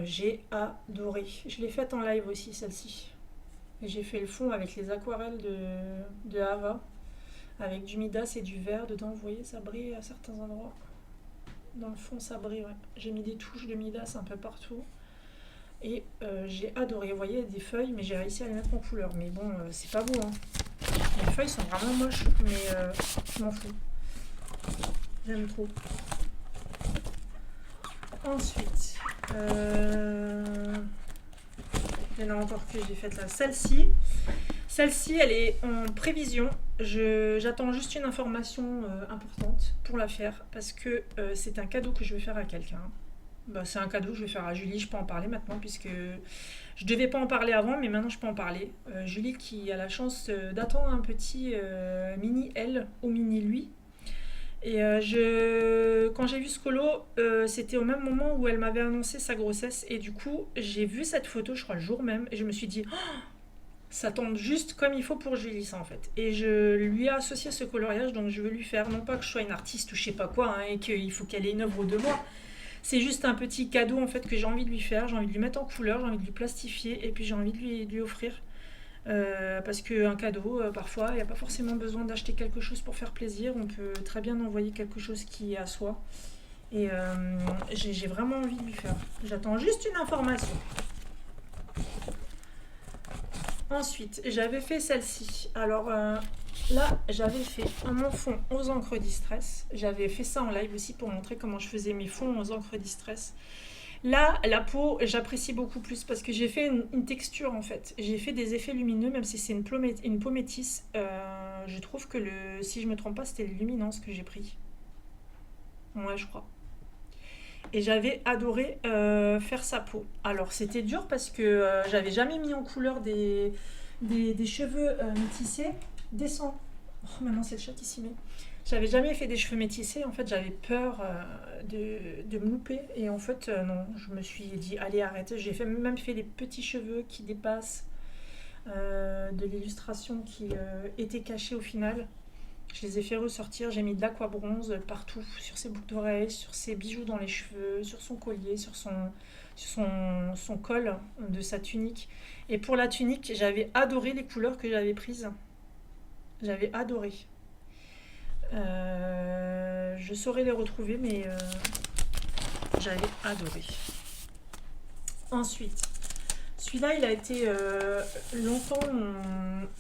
J'ai adoré. Je l'ai faite en live aussi, celle-ci. J'ai fait le fond avec les aquarelles de Ava, avec du Midas et du vert dedans. Vous voyez, ça brille à certains endroits. Dans le fond, ça brille, ouais. J'ai mis des touches de Midas un peu partout. Et j'ai adoré. Vous voyez, des feuilles, mais j'ai réussi à les mettre en couleur. Mais bon, c'est pas beau, hein. Les feuilles sont vraiment moches, mais je m'en fous. J'aime trop. Ensuite, il y en a encore que j'ai faite là. Celle-ci, elle est en prévision. J'attends juste une information importante pour la faire parce que c'est un cadeau que je vais faire à quelqu'un. Bah, c'est un cadeau que je vais faire à Julie. Je peux en parler maintenant puisque je devais pas en parler avant, mais maintenant je peux en parler. Julie qui a la chance d'attendre un petit mini elle au mini lui. Et quand j'ai vu ce colo, c'était au même moment où elle m'avait annoncé sa grossesse. Et du coup, j'ai vu cette photo, je crois, le jour même. Et je me suis dit, oh, ça tombe juste comme il faut pour Julie, ça en fait. Et je lui ai associé ce coloriage, donc je veux lui faire, non pas que je sois une artiste ou je sais pas quoi, hein, et qu'il faut qu'elle ait une œuvre de moi. C'est juste un petit cadeau en fait que j'ai envie de lui faire. J'ai envie de lui mettre en couleur, j'ai envie de lui plastifier. Et puis j'ai envie de lui offrir. Parce qu'un cadeau, parfois, il n'y a pas forcément besoin d'acheter quelque chose pour faire plaisir. On peut très bien envoyer quelque chose qui est à soi. Et j'ai vraiment envie de lui faire. J'attends juste une information. Ensuite, j'avais fait celle-ci. Alors là, j'avais fait mon fond aux encres distress. J'avais fait ça en live aussi pour montrer comment je faisais mes fonds aux encres distress. Là, la peau, j'apprécie beaucoup plus parce que j'ai fait une texture en fait. J'ai fait des effets lumineux, même si c'est une peau métisse. Je trouve que si je me trompe pas, c'était le luminance que j'ai pris. Ouais, je crois. Et j'avais adoré faire sa peau. Alors, c'était dur parce que j'avais jamais mis en couleur des cheveux métissés. Descends. Oh, maintenant, c'est le chat ici, mais. J'avais jamais fait des cheveux métissés, en fait j'avais peur de me louper et en fait non, je me suis dit allez arrête, même fait des petits cheveux qui dépassent de l'illustration qui était cachée au final. Je les ai fait ressortir, j'ai mis de l'aqua bronze partout, sur ses boucles d'oreilles, sur ses bijoux dans les cheveux, sur son collier, sur son col de sa tunique. Et pour la tunique, j'avais adoré les couleurs que j'avais prises. J'avais adoré. Je saurais les retrouver, mais j'avais adoré. Ensuite, celui-là, il a été longtemps.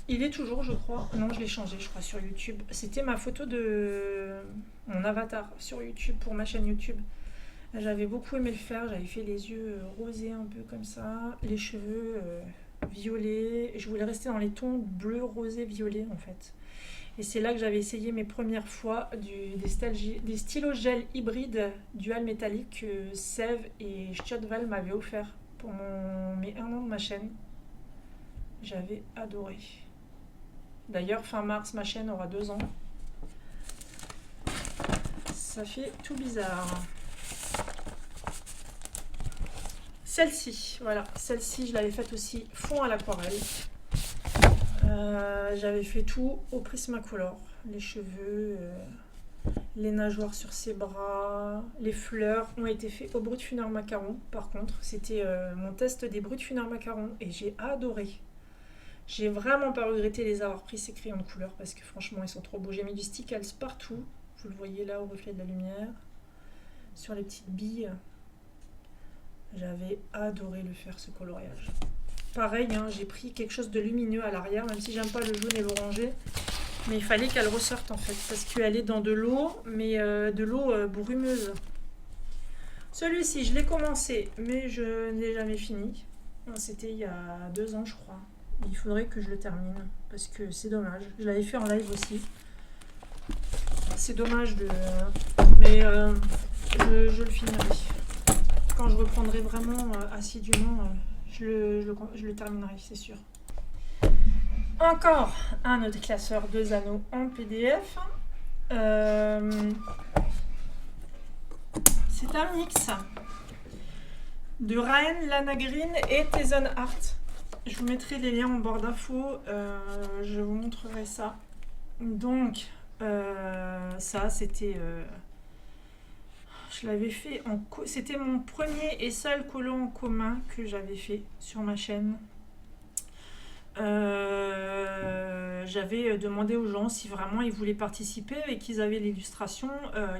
Il est toujours, je crois. Non, je l'ai changé, je crois, sur YouTube. C'était ma photo de mon avatar sur YouTube pour ma chaîne YouTube. J'avais beaucoup aimé le faire. J'avais fait les yeux rosés un peu comme ça, les cheveux violets. Je voulais rester dans les tons bleu, rosé, violet en fait. Et c'est là que j'avais essayé mes premières fois des stylos gel hybrides dual métallique que Sève et Stjotval m'avaient offert pour mes 1 an de ma chaîne. J'avais adoré. D'ailleurs, fin mars, ma chaîne aura 2 ans. Ça fait tout bizarre. Celle-ci, voilà. Celle-ci, je l'avais faite aussi fond à l'aquarelle. J'avais fait tout au Prismacolor. Les cheveux, les nageoires sur ses bras, les fleurs ont été faits au Brut Funeur Macaron. Par contre, c'était mon test des Brut Funeur Macaron et j'ai adoré. J'ai vraiment pas regretté les avoir pris ces crayons de couleur parce que franchement ils sont trop beaux. J'ai mis du stickles partout. Vous le voyez là au reflet de la lumière. sur les petites billes. J'avais adoré le faire, ce coloriage. Pareil, hein, j'ai pris quelque chose de lumineux à l'arrière, même si j'aime pas le jaune et l'orangé. Mais il fallait qu'elle ressorte en fait, parce qu'elle est dans de l'eau, mais de l'eau brumeuse. Celui-ci, je l'ai commencé, mais je ne l'ai jamais fini. C'était il y a 2 ans, je crois. Il faudrait que je le termine, parce que c'est dommage. Je l'avais fait en live aussi. C'est dommage de... Mais je le finirai. Quand je reprendrai vraiment assidûment, je le terminerai, c'est sûr. Encore un autre classeur 2 anneaux en PDF. C'est un mix de Raen, Lana Green et Tezen Art. Je vous mettrai les liens en barre d'infos. Je vous montrerai ça. Donc, ça, c'était... je l'avais fait en... C'était mon premier et seul colo en commun que j'avais fait sur ma chaîne. J'avais demandé aux gens si vraiment ils voulaient participer et qu'ils avaient l'illustration,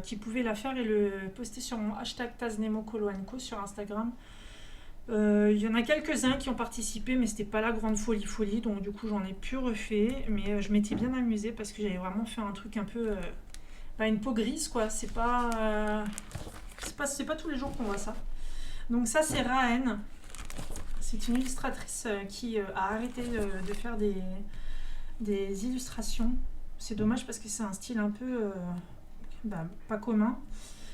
qu'ils pouvaient la faire et le poster sur mon hashtag #TazNemoColoAnco sur Instagram. Il y en a quelques-uns qui ont participé, mais c'était pas la grande folie, donc du coup j'en ai plus refait, mais je m'étais bien amusée parce que j'avais vraiment fait un truc un peu une peau grise quoi. C'est pas tous les jours qu'on voit ça. Donc ça c'est Raen. C'est une illustratrice qui a arrêté de faire des illustrations. C'est dommage parce que c'est un style un peu pas commun.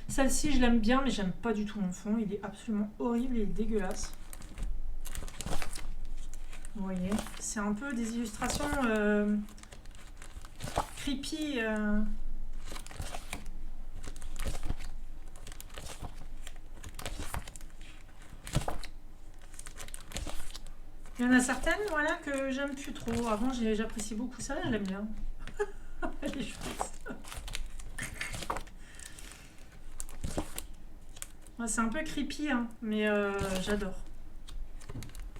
Celle-ci, je l'aime bien, mais j'aime pas du tout mon fond. Il est absolument horrible, il est dégueulasse. Vous voyez, c'est un peu des illustrations creepy. Il y en a certaines, voilà, que j'aime plus trop. Avant, j'apprécie beaucoup ça, je l'aime bien. Elle est chouette. C'est un peu creepy, hein, mais j'adore.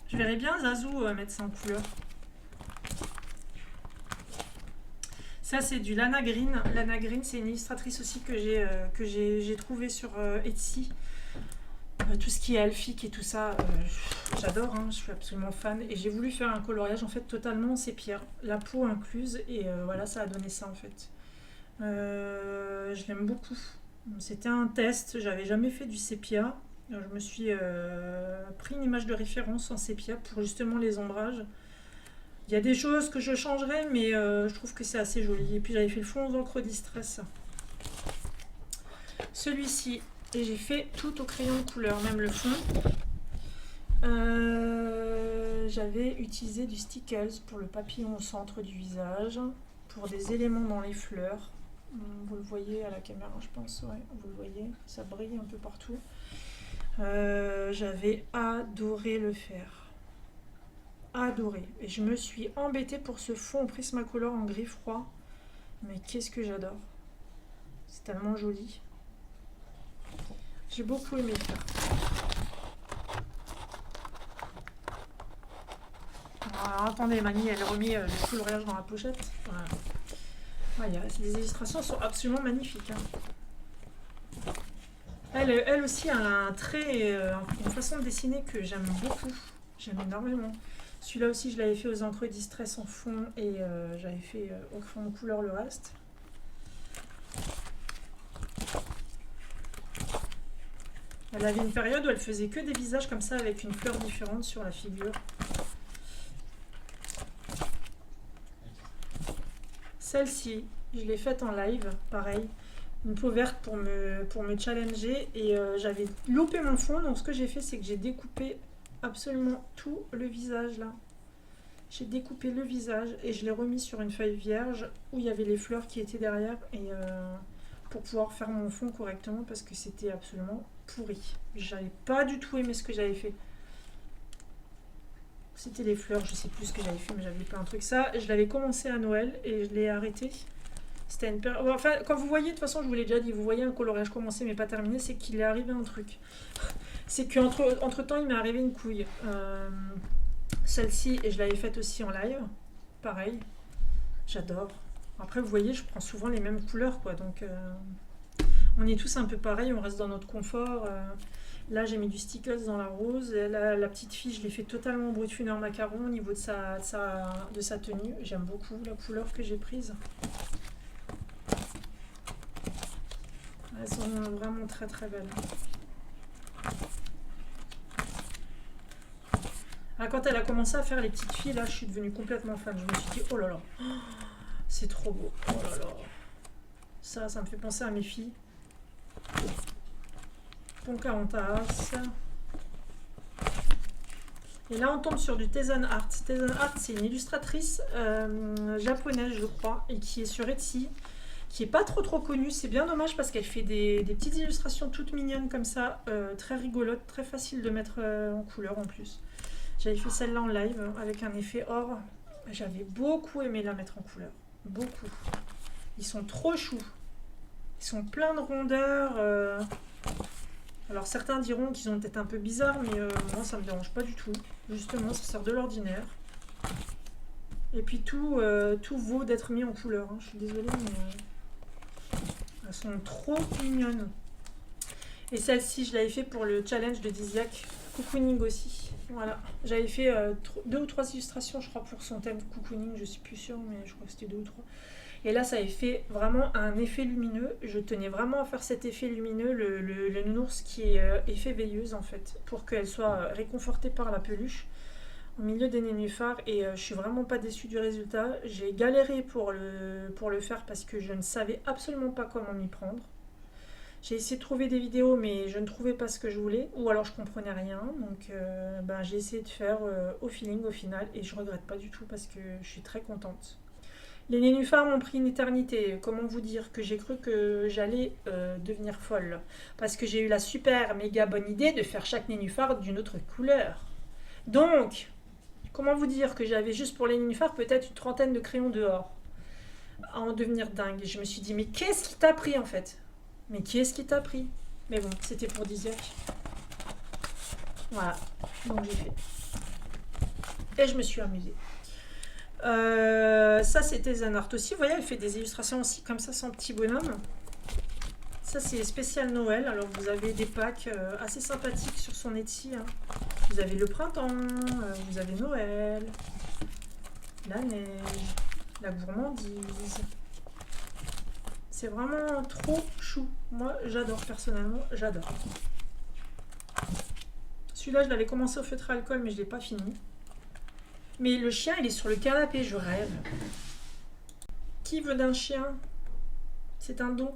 Je verrais bien Zazou mettre ça en couleur. Ça, c'est du Lana Green. Lana Green, c'est une illustratrice aussi que j'ai trouvé sur Etsy. Tout ce qui est elfique et tout ça, j'adore, hein, je suis absolument fan. Et j'ai voulu faire un coloriage en fait totalement sépia, la peau incluse, et voilà, ça a donné ça en fait. Je l'aime beaucoup. C'était un test, j'avais jamais fait du sépia. Je me suis pris une image de référence en sépia pour justement les ombrages. Il y a des choses que je changerais, mais je trouve que c'est assez joli. Et puis j'avais fait le fond d'encre distress. Celui-ci, et j'ai fait tout au crayon de couleur, même le fond. J'avais utilisé du Stickles pour le papillon au centre du visage, pour des éléments dans les fleurs. Vous le voyez à la caméra, je pense, ouais, vous le voyez, ça brille un peu partout. J'avais adoré le faire. Adoré. Et je me suis embêtée pour ce fond Prismacolor en gris froid. Mais qu'est-ce que j'adore. C'est tellement joli. J'ai beaucoup aimé le faire. Alors attendez, Mani, elle a remis le coloriage dans la pochette. Voilà. Ouais, les illustrations sont absolument magnifiques. Hein. Elle aussi, elle a un trait, une façon de dessiner que j'aime beaucoup. J'aime énormément. Celui-là aussi, je l'avais fait aux encres distress en fond et j'avais fait au fond de couleur le reste. Elle avait une période où elle faisait que des visages comme ça avec une fleur différente sur la figure. Celle-ci, je l'ai faite en live, pareil. Une peau verte pour me challenger et j'avais loupé mon fond. Donc ce que j'ai fait, c'est que j'ai découpé absolument tout le visage là. J'ai découpé le visage et je l'ai remis sur une feuille vierge où il y avait les fleurs qui étaient derrière et pour pouvoir faire mon fond correctement parce que c'était absolument pourri. J'avais pas du tout aimé ce que j'avais fait. C'était les fleurs, je sais plus ce que j'avais fait, mais j'avais plein de trucs. Ça, je l'avais commencé à Noël et je l'ai arrêté. C'était une période... Enfin, quand vous voyez, de toute façon, je vous l'ai déjà dit, vous voyez un coloriage commencé mais pas terminé, c'est qu'il est arrivé un truc. C'est qu'entre temps, il m'est arrivé une couille. Celle-ci, et je l'avais faite aussi en live. Pareil. J'adore. Après, vous voyez, je prends souvent les mêmes couleurs, quoi. Donc, On est tous un peu pareil, on reste dans notre confort. Là, j'ai mis du stickers dans la rose. La petite fille, je l'ai fait totalement brut funeur macaron au niveau de sa tenue. J'aime beaucoup la couleur que j'ai prise. Elles sont vraiment très très belles. Ah, quand elle a commencé à faire les petites filles, là, je suis devenue complètement fan. Je me suis dit, oh là là, c'est trop beau. Oh là là. Ça me fait penser à mes filles. Pocahontas. Et là, on tombe sur du Tezen Art. Tezen Art, c'est une illustratrice japonaise, je crois, et qui est sur Etsy, qui est pas trop connue. C'est bien dommage parce qu'elle fait des petites illustrations toutes mignonnes comme ça, très rigolotes, très faciles de mettre en couleur en plus. J'avais fait celle-là en live avec un effet or. J'avais beaucoup aimé la mettre en couleur. Beaucoup. Ils sont trop choux. Ils sont pleins de rondeurs. Alors certains diront qu'ils ont peut-être un peu bizarre, mais moi ça me dérange pas du tout. Justement, ça sort de l'ordinaire. Et puis tout vaut d'être mis en couleur. Hein. Je suis désolée, mais elles sont trop mignonnes. Et celle-ci, je l'avais fait pour le challenge de Diziak. Cocooning aussi. Voilà. J'avais fait 2 ou 3 illustrations, je crois, pour son thème cocooning. Je suis plus sûre, mais je crois que c'était 2 ou 3. Et là, ça avait fait vraiment un effet lumineux. Je tenais vraiment à faire cet effet lumineux, le nounours qui est effet veilleuse, en fait, pour qu'elle soit réconfortée par la peluche au milieu des nénuphars. Et je suis vraiment pas déçue du résultat. J'ai galéré pour le faire parce que je ne savais absolument pas comment m'y prendre. J'ai essayé de trouver des vidéos, mais je ne trouvais pas ce que je voulais, ou alors je comprenais rien. Donc j'ai essayé de faire au feeling au final, et je regrette pas du tout parce que je suis très contente. Les nénuphars m'ont pris une éternité. Comment vous dire que j'ai cru que j'allais devenir folle. Parce que j'ai eu la super méga bonne idée de faire chaque nénuphar d'une autre couleur. Donc, comment vous dire que j'avais juste pour les nénuphars peut-être une trentaine de crayons dehors. À en devenir dingue. Et je me suis dit, mais qu'est-ce qui t'a pris en fait ? Mais qui est-ce qui t'a pris ? Mais bon, c'était pour Diziak. Voilà, donc j'ai fait. Et je me suis amusée. Ça, c'était Zen Art aussi. Vous voyez, elle fait des illustrations aussi comme ça, sans petit bonhomme. Ça, c'est spécial Noël. Alors, vous avez des packs assez sympathiques sur son Etsy. Hein. Vous avez le printemps, vous avez Noël, la neige, la gourmandise. C'est vraiment trop chou. Moi, j'adore personnellement, j'adore. Celui-là, je l'avais commencé au feutre à alcool, mais je ne l'ai pas fini. Mais le chien, il est sur le canapé, je rêve. Qui veut d'un chien? C'est un don.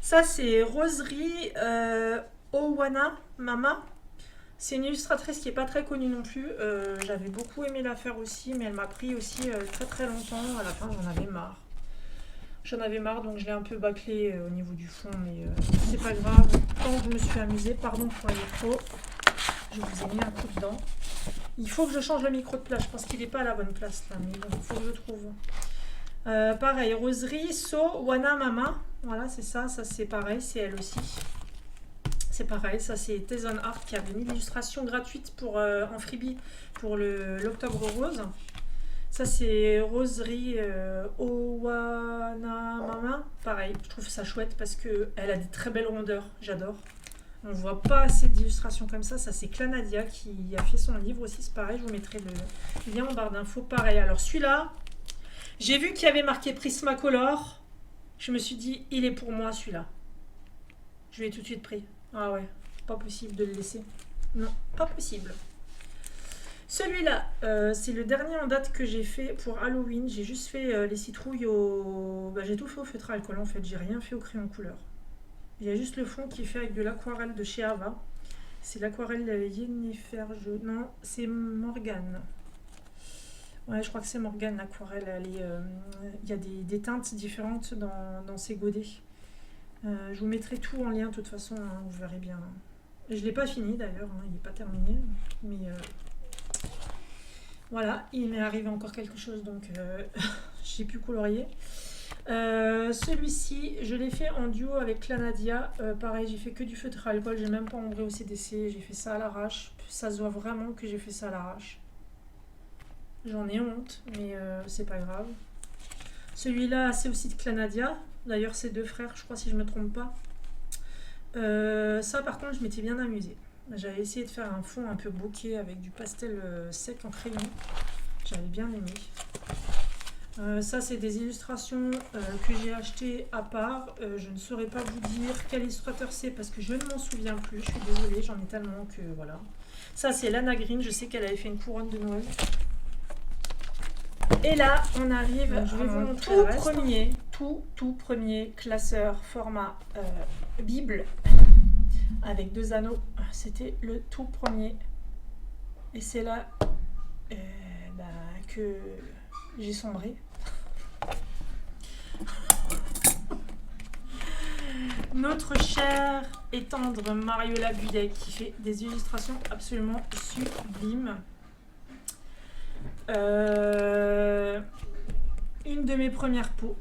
Ça, c'est Roserie Owana Mama. C'est une illustratrice qui n'est pas très connue non plus. J'avais beaucoup aimé la faire aussi, mais elle m'a pris aussi très longtemps. À la fin, j'en avais marre. J'en avais marre, donc je l'ai un peu bâclé au niveau du fond, mais c'est pas grave. Tant que je me suis amusée, pardon pour le micro, je vous ai mis un coup dedans. Il faut que je change le micro de place, je pense qu'il n'est pas à la bonne place là, mais bon, il faut que je trouve. Pareil, Roserie So Wana Mama, voilà, c'est ça c'est pareil, c'est elle aussi. C'est pareil, ça c'est Tezen Art qui avait mis l'illustration gratuite pour, en freebie pour l'Octobre Rose. Ça c'est Roserie Owana Mama. Pareil, je trouve ça chouette parce qu'elle a des très belles rondeurs, j'adore. On ne voit pas assez d'illustrations comme ça. Ça c'est Clanadia qui a fait son livre aussi, c'est pareil, je vous mettrai le lien en barre d'infos. Pareil, alors celui-là, j'ai vu qu'il y avait marqué Prismacolor. Je me suis dit, il est pour moi celui-là. Je l'ai tout de suite pris. Ah ouais, pas possible de le laisser. Non, pas possible. Celui-là, c'est le dernier en date que j'ai fait pour Halloween. J'ai juste fait les citrouilles au... j'ai tout fait au feutre à alcool en fait. J'ai rien fait au crayon couleur. Il y a juste le fond qui est fait avec de l'aquarelle de chez Ava. C'est l'aquarelle Yennefer. Non, c'est Morgane. Ouais, je crois que c'est Morgane l'aquarelle. Il y a des teintes différentes dans ces godets. Je vous mettrai tout en lien de toute façon, hein, vous verrez bien. Je ne l'ai pas fini d'ailleurs, hein, il n'est pas terminé. Mais voilà, il m'est arrivé encore quelque chose, donc j'ai pu colorier. Celui-ci, je l'ai fait en duo avec Clanadia. Pareil, j'ai fait que du feutre à alcool, j'ai même pas ombré au CDC, j'ai fait ça à l'arrache. Ça se voit vraiment que j'ai fait ça à l'arrache. J'en ai honte, mais c'est pas grave. Celui-là, c'est aussi de Clanadia. D'ailleurs, c'est deux frères, je crois, si je me trompe pas. Ça, par contre, je m'étais bien amusée. J'avais essayé de faire un fond un peu bokeh avec du pastel sec en crayon. J'avais bien aimé. Ça, c'est des illustrations que j'ai achetées à part. Je ne saurais pas vous dire quel illustrateur c'est parce que je ne m'en souviens plus. Je suis désolée, j'en ai tellement que voilà. Ça, c'est Lana Green. Je sais qu'elle avait fait une couronne de Noël. Et là, on arrive Donc, je vais vous à montrer le reste. tout premier classeur format Bible avec 2 anneaux. C'était le tout premier. Et c'est là que j'ai sombré. Notre cher et tendre Mariola Budet qui fait des illustrations absolument sublimes. Une de mes premières peaux.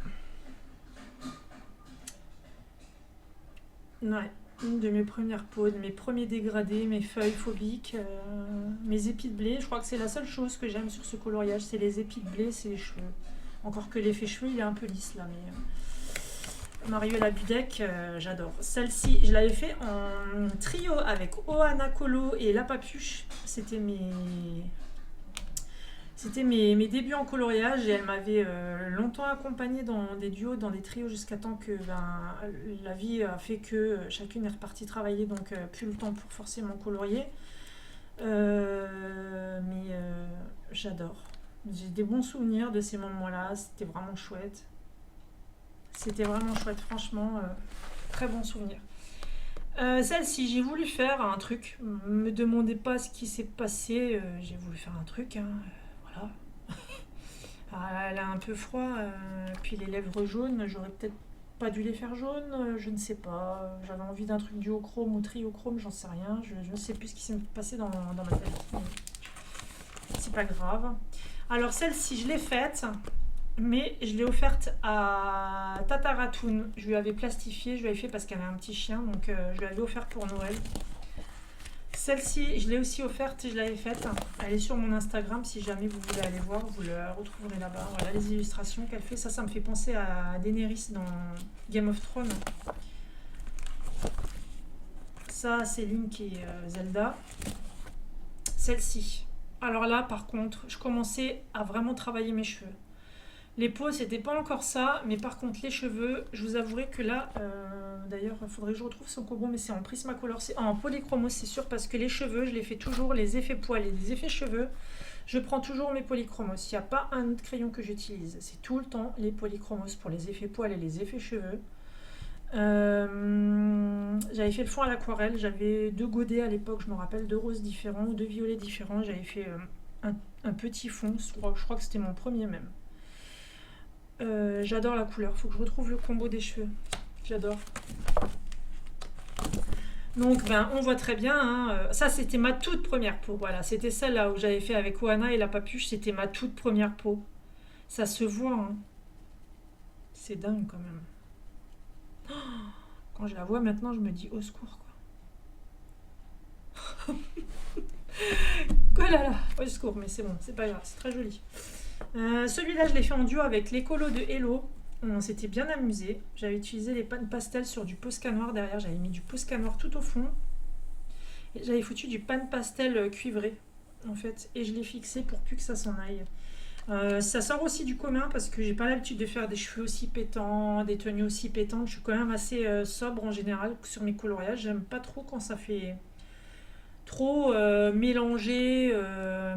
Ouais, une de mes premières peaux, de mes premiers dégradés, mes feuilles phobiques, mes épis de blé. Je crois que c'est la seule chose que j'aime sur ce coloriage, c'est les épis de blé, c'est les cheveux. Encore que l'effet cheveux, il est un peu lisse là, mais Mariola Budek, j'adore. Celle-ci, je l'avais fait en trio avec Ohana Colo et La Papuche. C'était mes débuts en coloriage et elle m'avait longtemps accompagnée dans des duos, dans des trios jusqu'à temps que la vie a fait que chacune est repartie travailler, donc plus le temps pour forcément colorier. Mais j'adore. J'ai des bons souvenirs de ces moments-là, c'était vraiment chouette. C'était vraiment chouette, franchement, très bon souvenir. Celle-ci, j'ai voulu faire un truc. Me demandez pas ce qui s'est passé, j'ai voulu faire un truc, hein. Voilà. Elle a un peu froid, puis les lèvres jaunes, j'aurais peut-être pas dû les faire jaunes, je ne sais pas. J'avais envie d'un truc duochrome ou triochrome, j'en sais rien. Je ne sais plus ce qui s'est passé dans ma tête. C'est pas grave. Alors celle-ci, je l'ai faite, mais je l'ai offerte à Tata Ratoon. Je lui avais plastifié, je lui avais fait parce qu'elle a un petit chien, donc je lui avais offert pour Noël. Celle-ci, je l'ai aussi offerte et je l'avais faite. Elle est sur mon Instagram, si jamais vous voulez aller voir, vous la retrouverez là-bas. Voilà les illustrations qu'elle fait. Ça me fait penser à Daenerys dans Game of Thrones. Ça, c'est Link et Zelda. Celle-ci. Alors là, par contre, je commençais à vraiment travailler mes cheveux. Les peaux, c'était pas encore ça, mais par contre, les cheveux, je vous avouerai que là, d'ailleurs, il faudrait que je retrouve son combo, mais c'est en Prismacolor, c'est en polychromos, c'est sûr, parce que les cheveux, je les fais toujours, les effets poils et les effets cheveux, je prends toujours mes polychromos. Il n'y a pas un autre crayon que j'utilise, c'est tout le temps les polychromos pour les effets poils et les effets cheveux. J'avais fait le fond à l'aquarelle, j'avais 2 godets à l'époque, je me rappelle, 2 roses différents ou 2 violets différents. J'avais fait un petit fond, je crois que c'était mon premier même. J'adore la couleur, faut que je retrouve le combo des cheveux. J'adore. Donc on voit très bien, hein. Ça c'était ma toute première peau, voilà, c'était celle-là où j'avais fait avec Ohana et La Papuche, c'était ma toute première peau. Ça se voit, hein. C'est dingue quand même. Quand je la vois maintenant, je me dis au secours, quoi. Oh là là, au secours, mais c'est bon, c'est pas grave, c'est très joli. Celui-là, je l'ai fait en duo avec l'écolo de Hello. On s'était bien amusé. J'avais utilisé les pannes pastel sur du Posca noir derrière. J'avais mis du Posca noir tout au fond. Et j'avais foutu du panne pastel cuivré, en fait. Et je l'ai fixé pour plus que ça s'en aille. Ça sort aussi du commun parce que j'ai pas l'habitude de faire des cheveux aussi pétants, des tenues aussi pétantes. Je suis quand même assez sobre en général sur mes coloriages. J'aime pas trop quand ça fait trop mélangé,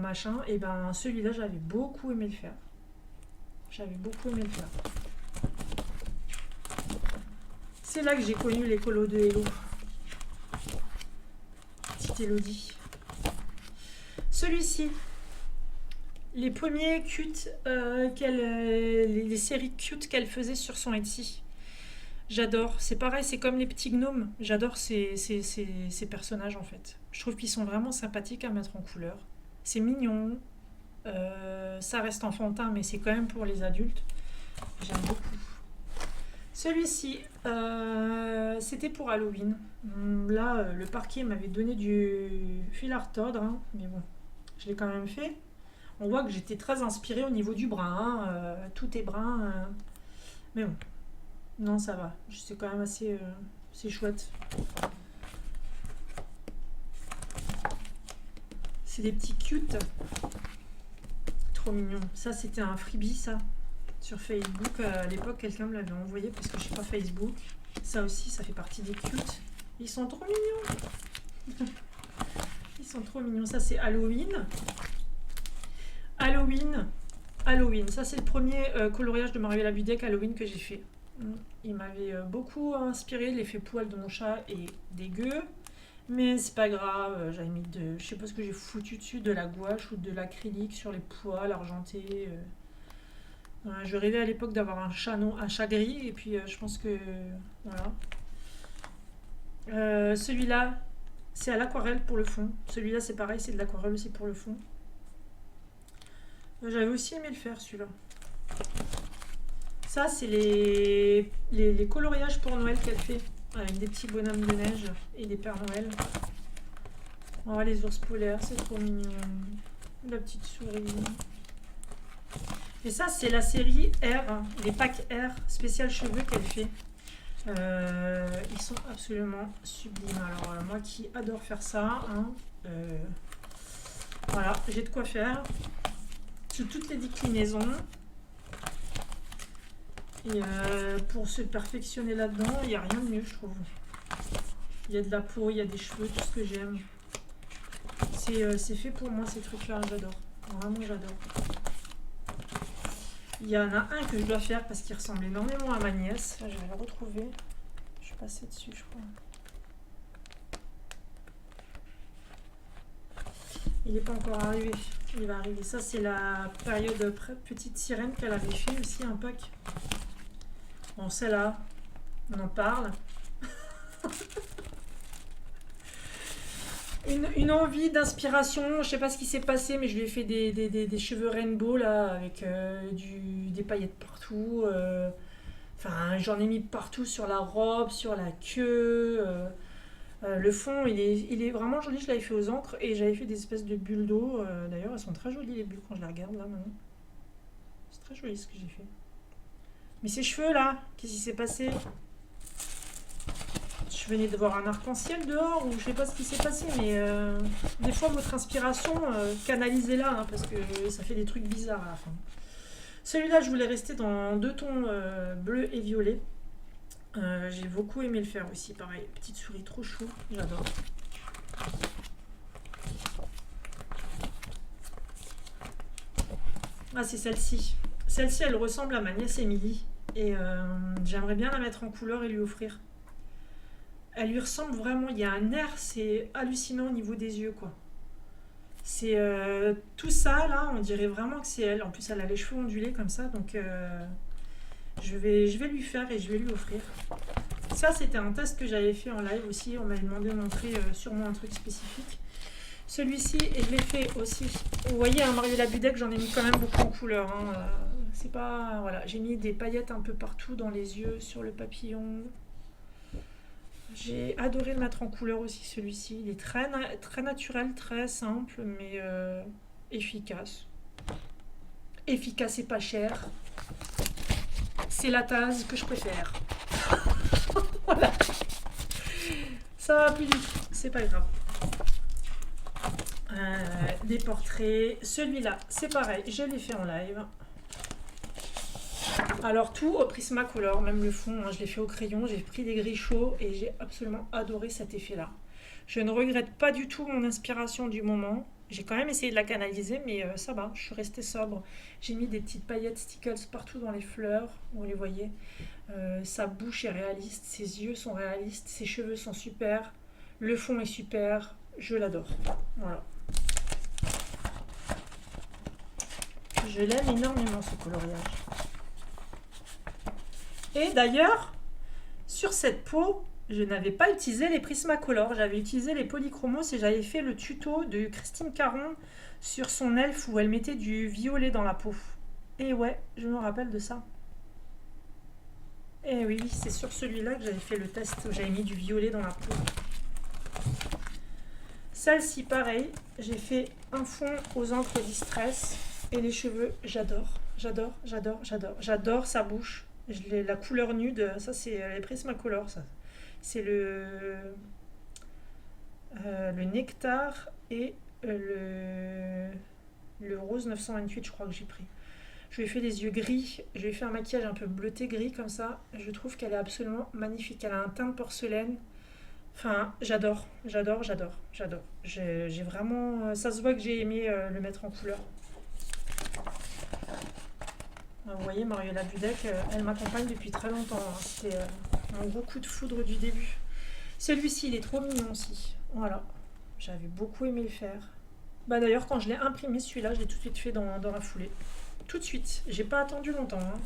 machin. Et ben celui-là, j'avais beaucoup aimé le faire. C'est là que j'ai connu l'écolo de Hello. Petite Elodie. Celui-ci, les premiers cutes, les séries cute qu'elle faisait sur son Etsy. J'adore. C'est pareil, c'est comme les petits gnomes. J'adore ces personnages en fait. Je trouve qu'ils sont vraiment sympathiques à mettre en couleur. C'est mignon. Ça reste enfantin, mais c'est quand même pour les adultes. J'aime beaucoup. Celui-ci, c'était pour Halloween. Là, le parquet m'avait donné du fil à retordre, hein, mais bon, je l'ai quand même fait. On voit que j'étais très inspirée au niveau du brun, hein, tout est brun. Mais bon, non, ça va. C'est quand même assez chouette. C'est des petits cute. Trop mignon. Ça, c'était un freebie, ça. Sur Facebook, à l'époque, quelqu'un me l'avait envoyé parce que je sais pas Facebook. Ça aussi, ça fait partie des cute. Ils sont trop mignons. Ils sont trop mignons. Ça, c'est Halloween. Halloween. Ça, c'est le premier coloriage de Mariella Budek Halloween que j'ai fait. Il m'avait beaucoup inspiré. L'effet poil de mon chat est dégueu. Mais c'est pas grave. J'avais mis je sais pas ce que j'ai foutu dessus, de la gouache ou de l'acrylique sur les poils argentés. Je rêvais à l'époque d'avoir un chat gris. Et puis, je pense que... Voilà. Celui-là, c'est à l'aquarelle pour le fond. Celui-là, c'est pareil, c'est de l'aquarelle aussi pour le fond. J'avais aussi aimé le faire, celui-là. Ça, c'est les coloriages pour Noël qu'elle fait. Avec des petits bonhommes de neige et des Pères Noël. Oh, les ours polaires, c'est trop mignon. La petite souris. Et ça, c'est la série R, les packs R spécial cheveux qu'elle fait. Ils sont absolument sublimes. Alors, moi qui adore faire ça, hein, voilà, j'ai de quoi faire. Sous toutes les déclinaisons. Et pour se perfectionner là-dedans, il n'y a rien de mieux, je trouve. Il y a de la peau, il y a des cheveux, tout ce que j'aime. C'est fait pour moi, ces trucs-là, j'adore. Vraiment, j'adore. Il y en a un que je dois faire parce qu'il ressemble énormément à ma nièce. Je vais le retrouver. Je suis passée dessus, je crois. Il n'est pas encore arrivé. Il va arriver. Ça, c'est la période petite sirène qu'elle avait fait aussi, un pack. Bon, celle-là, on en parle. Une envie d'inspiration, je sais pas ce qui s'est passé, mais je lui ai fait des cheveux rainbow là, avec des paillettes partout. Enfin, j'en ai mis partout sur la robe, sur la queue. Le fond, il est vraiment joli, je l'avais fait aux encres et j'avais fait des espèces de bulles d'eau. D'ailleurs, elles sont très jolies les bulles quand je les regarde là maintenant. C'est très joli ce que j'ai fait. Mais ces cheveux là, qu'est-ce qui s'est passé? Je venais de voir un arc-en-ciel dehors ou je sais pas ce qui s'est passé, mais des fois votre inspiration, canalisez-la hein, parce que ça fait des trucs bizarres à la fin. Celui-là, je voulais rester dans deux tons bleu et violet. J'ai beaucoup aimé le faire aussi, pareil. Petite souris trop chou, j'adore. Ah, c'est celle-ci. Celle-ci, elle ressemble à ma nièce Émilie. Et j'aimerais bien la mettre en couleur et lui offrir. Elle lui ressemble vraiment. Il y a un air, c'est hallucinant au niveau des yeux, quoi. C'est tout ça, là, on dirait vraiment que c'est elle. En plus, elle a les cheveux ondulés comme ça, donc je vais lui faire et je vais lui offrir. Ça, c'était un test que j'avais fait en live aussi. On m'avait demandé de montrer sûrement un truc spécifique. Celui-ci, et je l'ai fait aussi. Vous voyez, un Mariella Budek, j'en ai mis quand même beaucoup en couleur. Hein. C'est pas... Voilà, j'ai mis des paillettes un peu partout dans les yeux, sur le papillon. J'ai adoré le mettre en couleur aussi, celui-ci. Il est très, très naturel, très simple, mais efficace. Efficace et pas cher. C'est la tasse que je préfère. Voilà. Ça va plus du tout, c'est pas grave. Des portraits. Celui-là, c'est pareil, je l'ai fait en live. Alors tout au Prismacolor, même le fond, hein, je l'ai fait au crayon, j'ai pris des gris chauds et j'ai absolument adoré cet effet-là. Je ne regrette pas du tout mon inspiration du moment. J'ai quand même essayé de la canaliser, mais ça va, je suis restée sobre. J'ai mis des petites paillettes stickles partout dans les fleurs, vous les voyez. Sa bouche est réaliste, ses yeux sont réalistes, ses cheveux sont super, le fond est super, je l'adore. Voilà. Je l'aime énormément ce coloriage. Et d'ailleurs, sur cette peau, je n'avais pas utilisé les Prismacolor, j'avais utilisé les Polychromos et j'avais fait le tuto de Christine Caron sur son elfe où elle mettait du violet dans la peau. Et ouais, je me rappelle de ça. Et oui, c'est sur celui-là que j'avais fait le test où j'avais mis du violet dans la peau. Celle-ci, pareil, j'ai fait un fond aux encres Distress. Et les cheveux, j'adore. J'adore, j'adore, j'adore. J'adore sa bouche. La couleur nude, ça c'est les Prismacolor, ça. C'est le nectar et le rose 928, je crois que j'ai pris. Je lui ai fait les yeux gris, je lui ai fait un maquillage un peu bleuté gris comme ça. Je trouve qu'elle est absolument magnifique. Elle a un teint de porcelaine. Enfin, j'adore, j'adore, j'adore, j'adore. J'ai vraiment... Ça se voit que j'ai aimé le mettre en couleur. Vous voyez, Mariola Budek, elle m'accompagne depuis très longtemps. Hein. C'était mon gros coup de foudre du début. Celui-ci, il est trop mignon aussi. Voilà. J'avais beaucoup aimé le faire. Bah d'ailleurs, quand je l'ai imprimé, celui-là, je l'ai tout de suite fait dans la foulée. Tout de suite. J'ai pas attendu longtemps. Hein.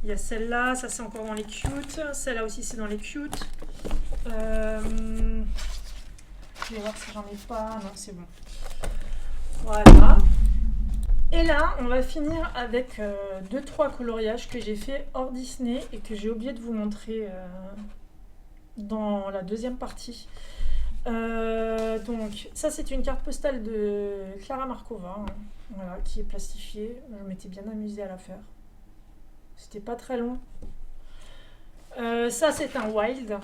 Il y a celle-là, ça c'est encore dans les cute. Celle-là aussi, c'est dans les cute. Je vais voir si j'en ai pas. Non, c'est bon. Voilà. Et là, on va finir avec 2-3 coloriages que j'ai fait hors Disney et que j'ai oublié de vous montrer dans la deuxième partie. Donc, ça c'est une carte postale de Clara Markova, hein, voilà, qui est plastifiée. Je m'étais bien amusée à la faire. C'était pas très long. Ça c'est un wild.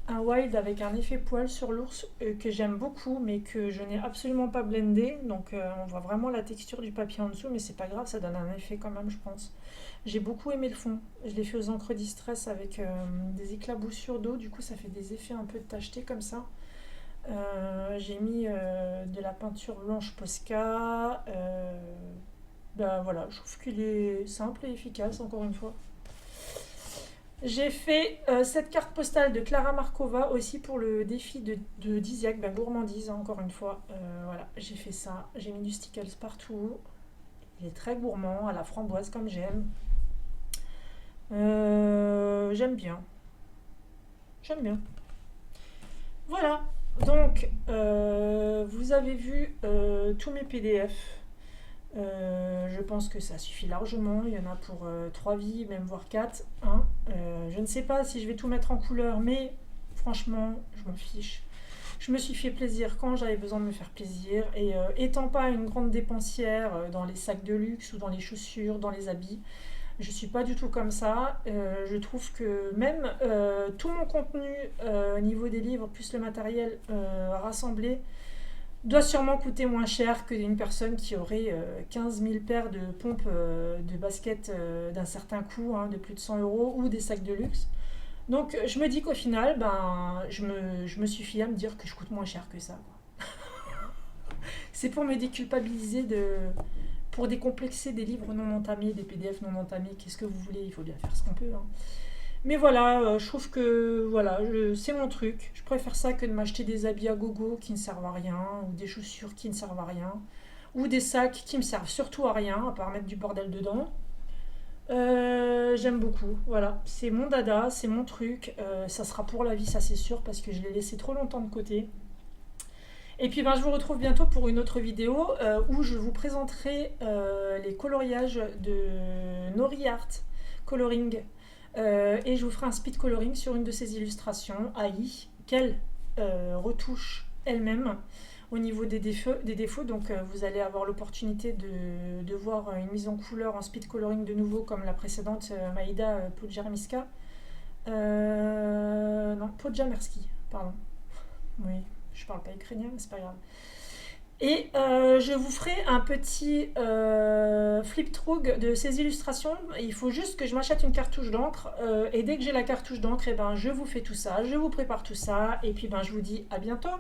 Un wild avec un effet poil sur l'ours que j'aime beaucoup mais que je n'ai absolument pas blendé. Donc on voit vraiment la texture du papier en dessous mais c'est pas grave, ça donne un effet quand même je pense. J'ai beaucoup aimé le fond. Je l'ai fait aux encres Distress avec des éclaboussures d'eau. Du coup ça fait des effets un peu tachetés comme ça. J'ai mis de la peinture blanche Posca. Ben voilà, je trouve qu'il est simple et efficace encore une fois. J'ai fait cette carte postale de Clara Markova aussi pour le défi de Diziac, ben gourmandise hein, encore une fois. Voilà, j'ai fait ça. J'ai mis du stickles partout. Il est très gourmand, à la framboise comme j'aime. J'aime bien. J'aime bien. Voilà. Donc, vous avez vu tous mes PDF. Je pense que ça suffit largement. Il y en a pour 3 vies, même voire 4. Hein. Je ne sais pas si je vais tout mettre en couleur, mais franchement, je m'en fiche. Je me suis fait plaisir quand j'avais besoin de me faire plaisir. Et étant pas une grande dépensière dans les sacs de luxe ou dans les chaussures, dans les habits, je suis pas du tout comme ça. Je trouve que même tout mon contenu au niveau des livres plus le matériel rassemblé doit sûrement coûter moins cher qu'une personne qui aurait 15 000 paires de pompes de baskets d'un certain coût, hein, de plus de 100 € ou des sacs de luxe. Donc je me dis qu'au final, ben, je me suffis à me dire que je coûte moins cher que ça. C'est pour me déculpabiliser pour décomplexer des livres non entamés, des PDF non entamés, qu'est-ce que vous voulez, il faut bien faire ce qu'on peut. Hein. Mais voilà, je trouve que voilà, c'est mon truc. Je préfère ça que de m'acheter des habits à gogo qui ne servent à rien, ou des chaussures qui ne servent à rien, ou des sacs qui me servent surtout à rien, à part mettre du bordel dedans. J'aime beaucoup, voilà, c'est mon dada, c'est mon truc. Ça sera pour la vie, ça c'est sûr, parce que je l'ai laissé trop longtemps de côté. Et puis ben, je vous retrouve bientôt pour une autre vidéo où je vous présenterai les coloriages de Nori Art Coloring. Et je vous ferai un speed coloring sur une de ces illustrations, AI, qu'elle retouche elle-même au niveau des défauts. Donc vous allez avoir l'opportunité de voir une mise en couleur en speed coloring de nouveau comme la précédente Maïda Podjarmiska. Non, Podjamerski, pardon. Oui, je parle pas ukrainien, mais c'est pas grave. Et je vous ferai un petit flip-through de ces illustrations. Il faut juste que je m'achète une cartouche d'encre. Et dès que j'ai la cartouche d'encre, eh ben, je vous fais tout ça. Je vous prépare tout ça. Et puis ben, je vous dis à bientôt.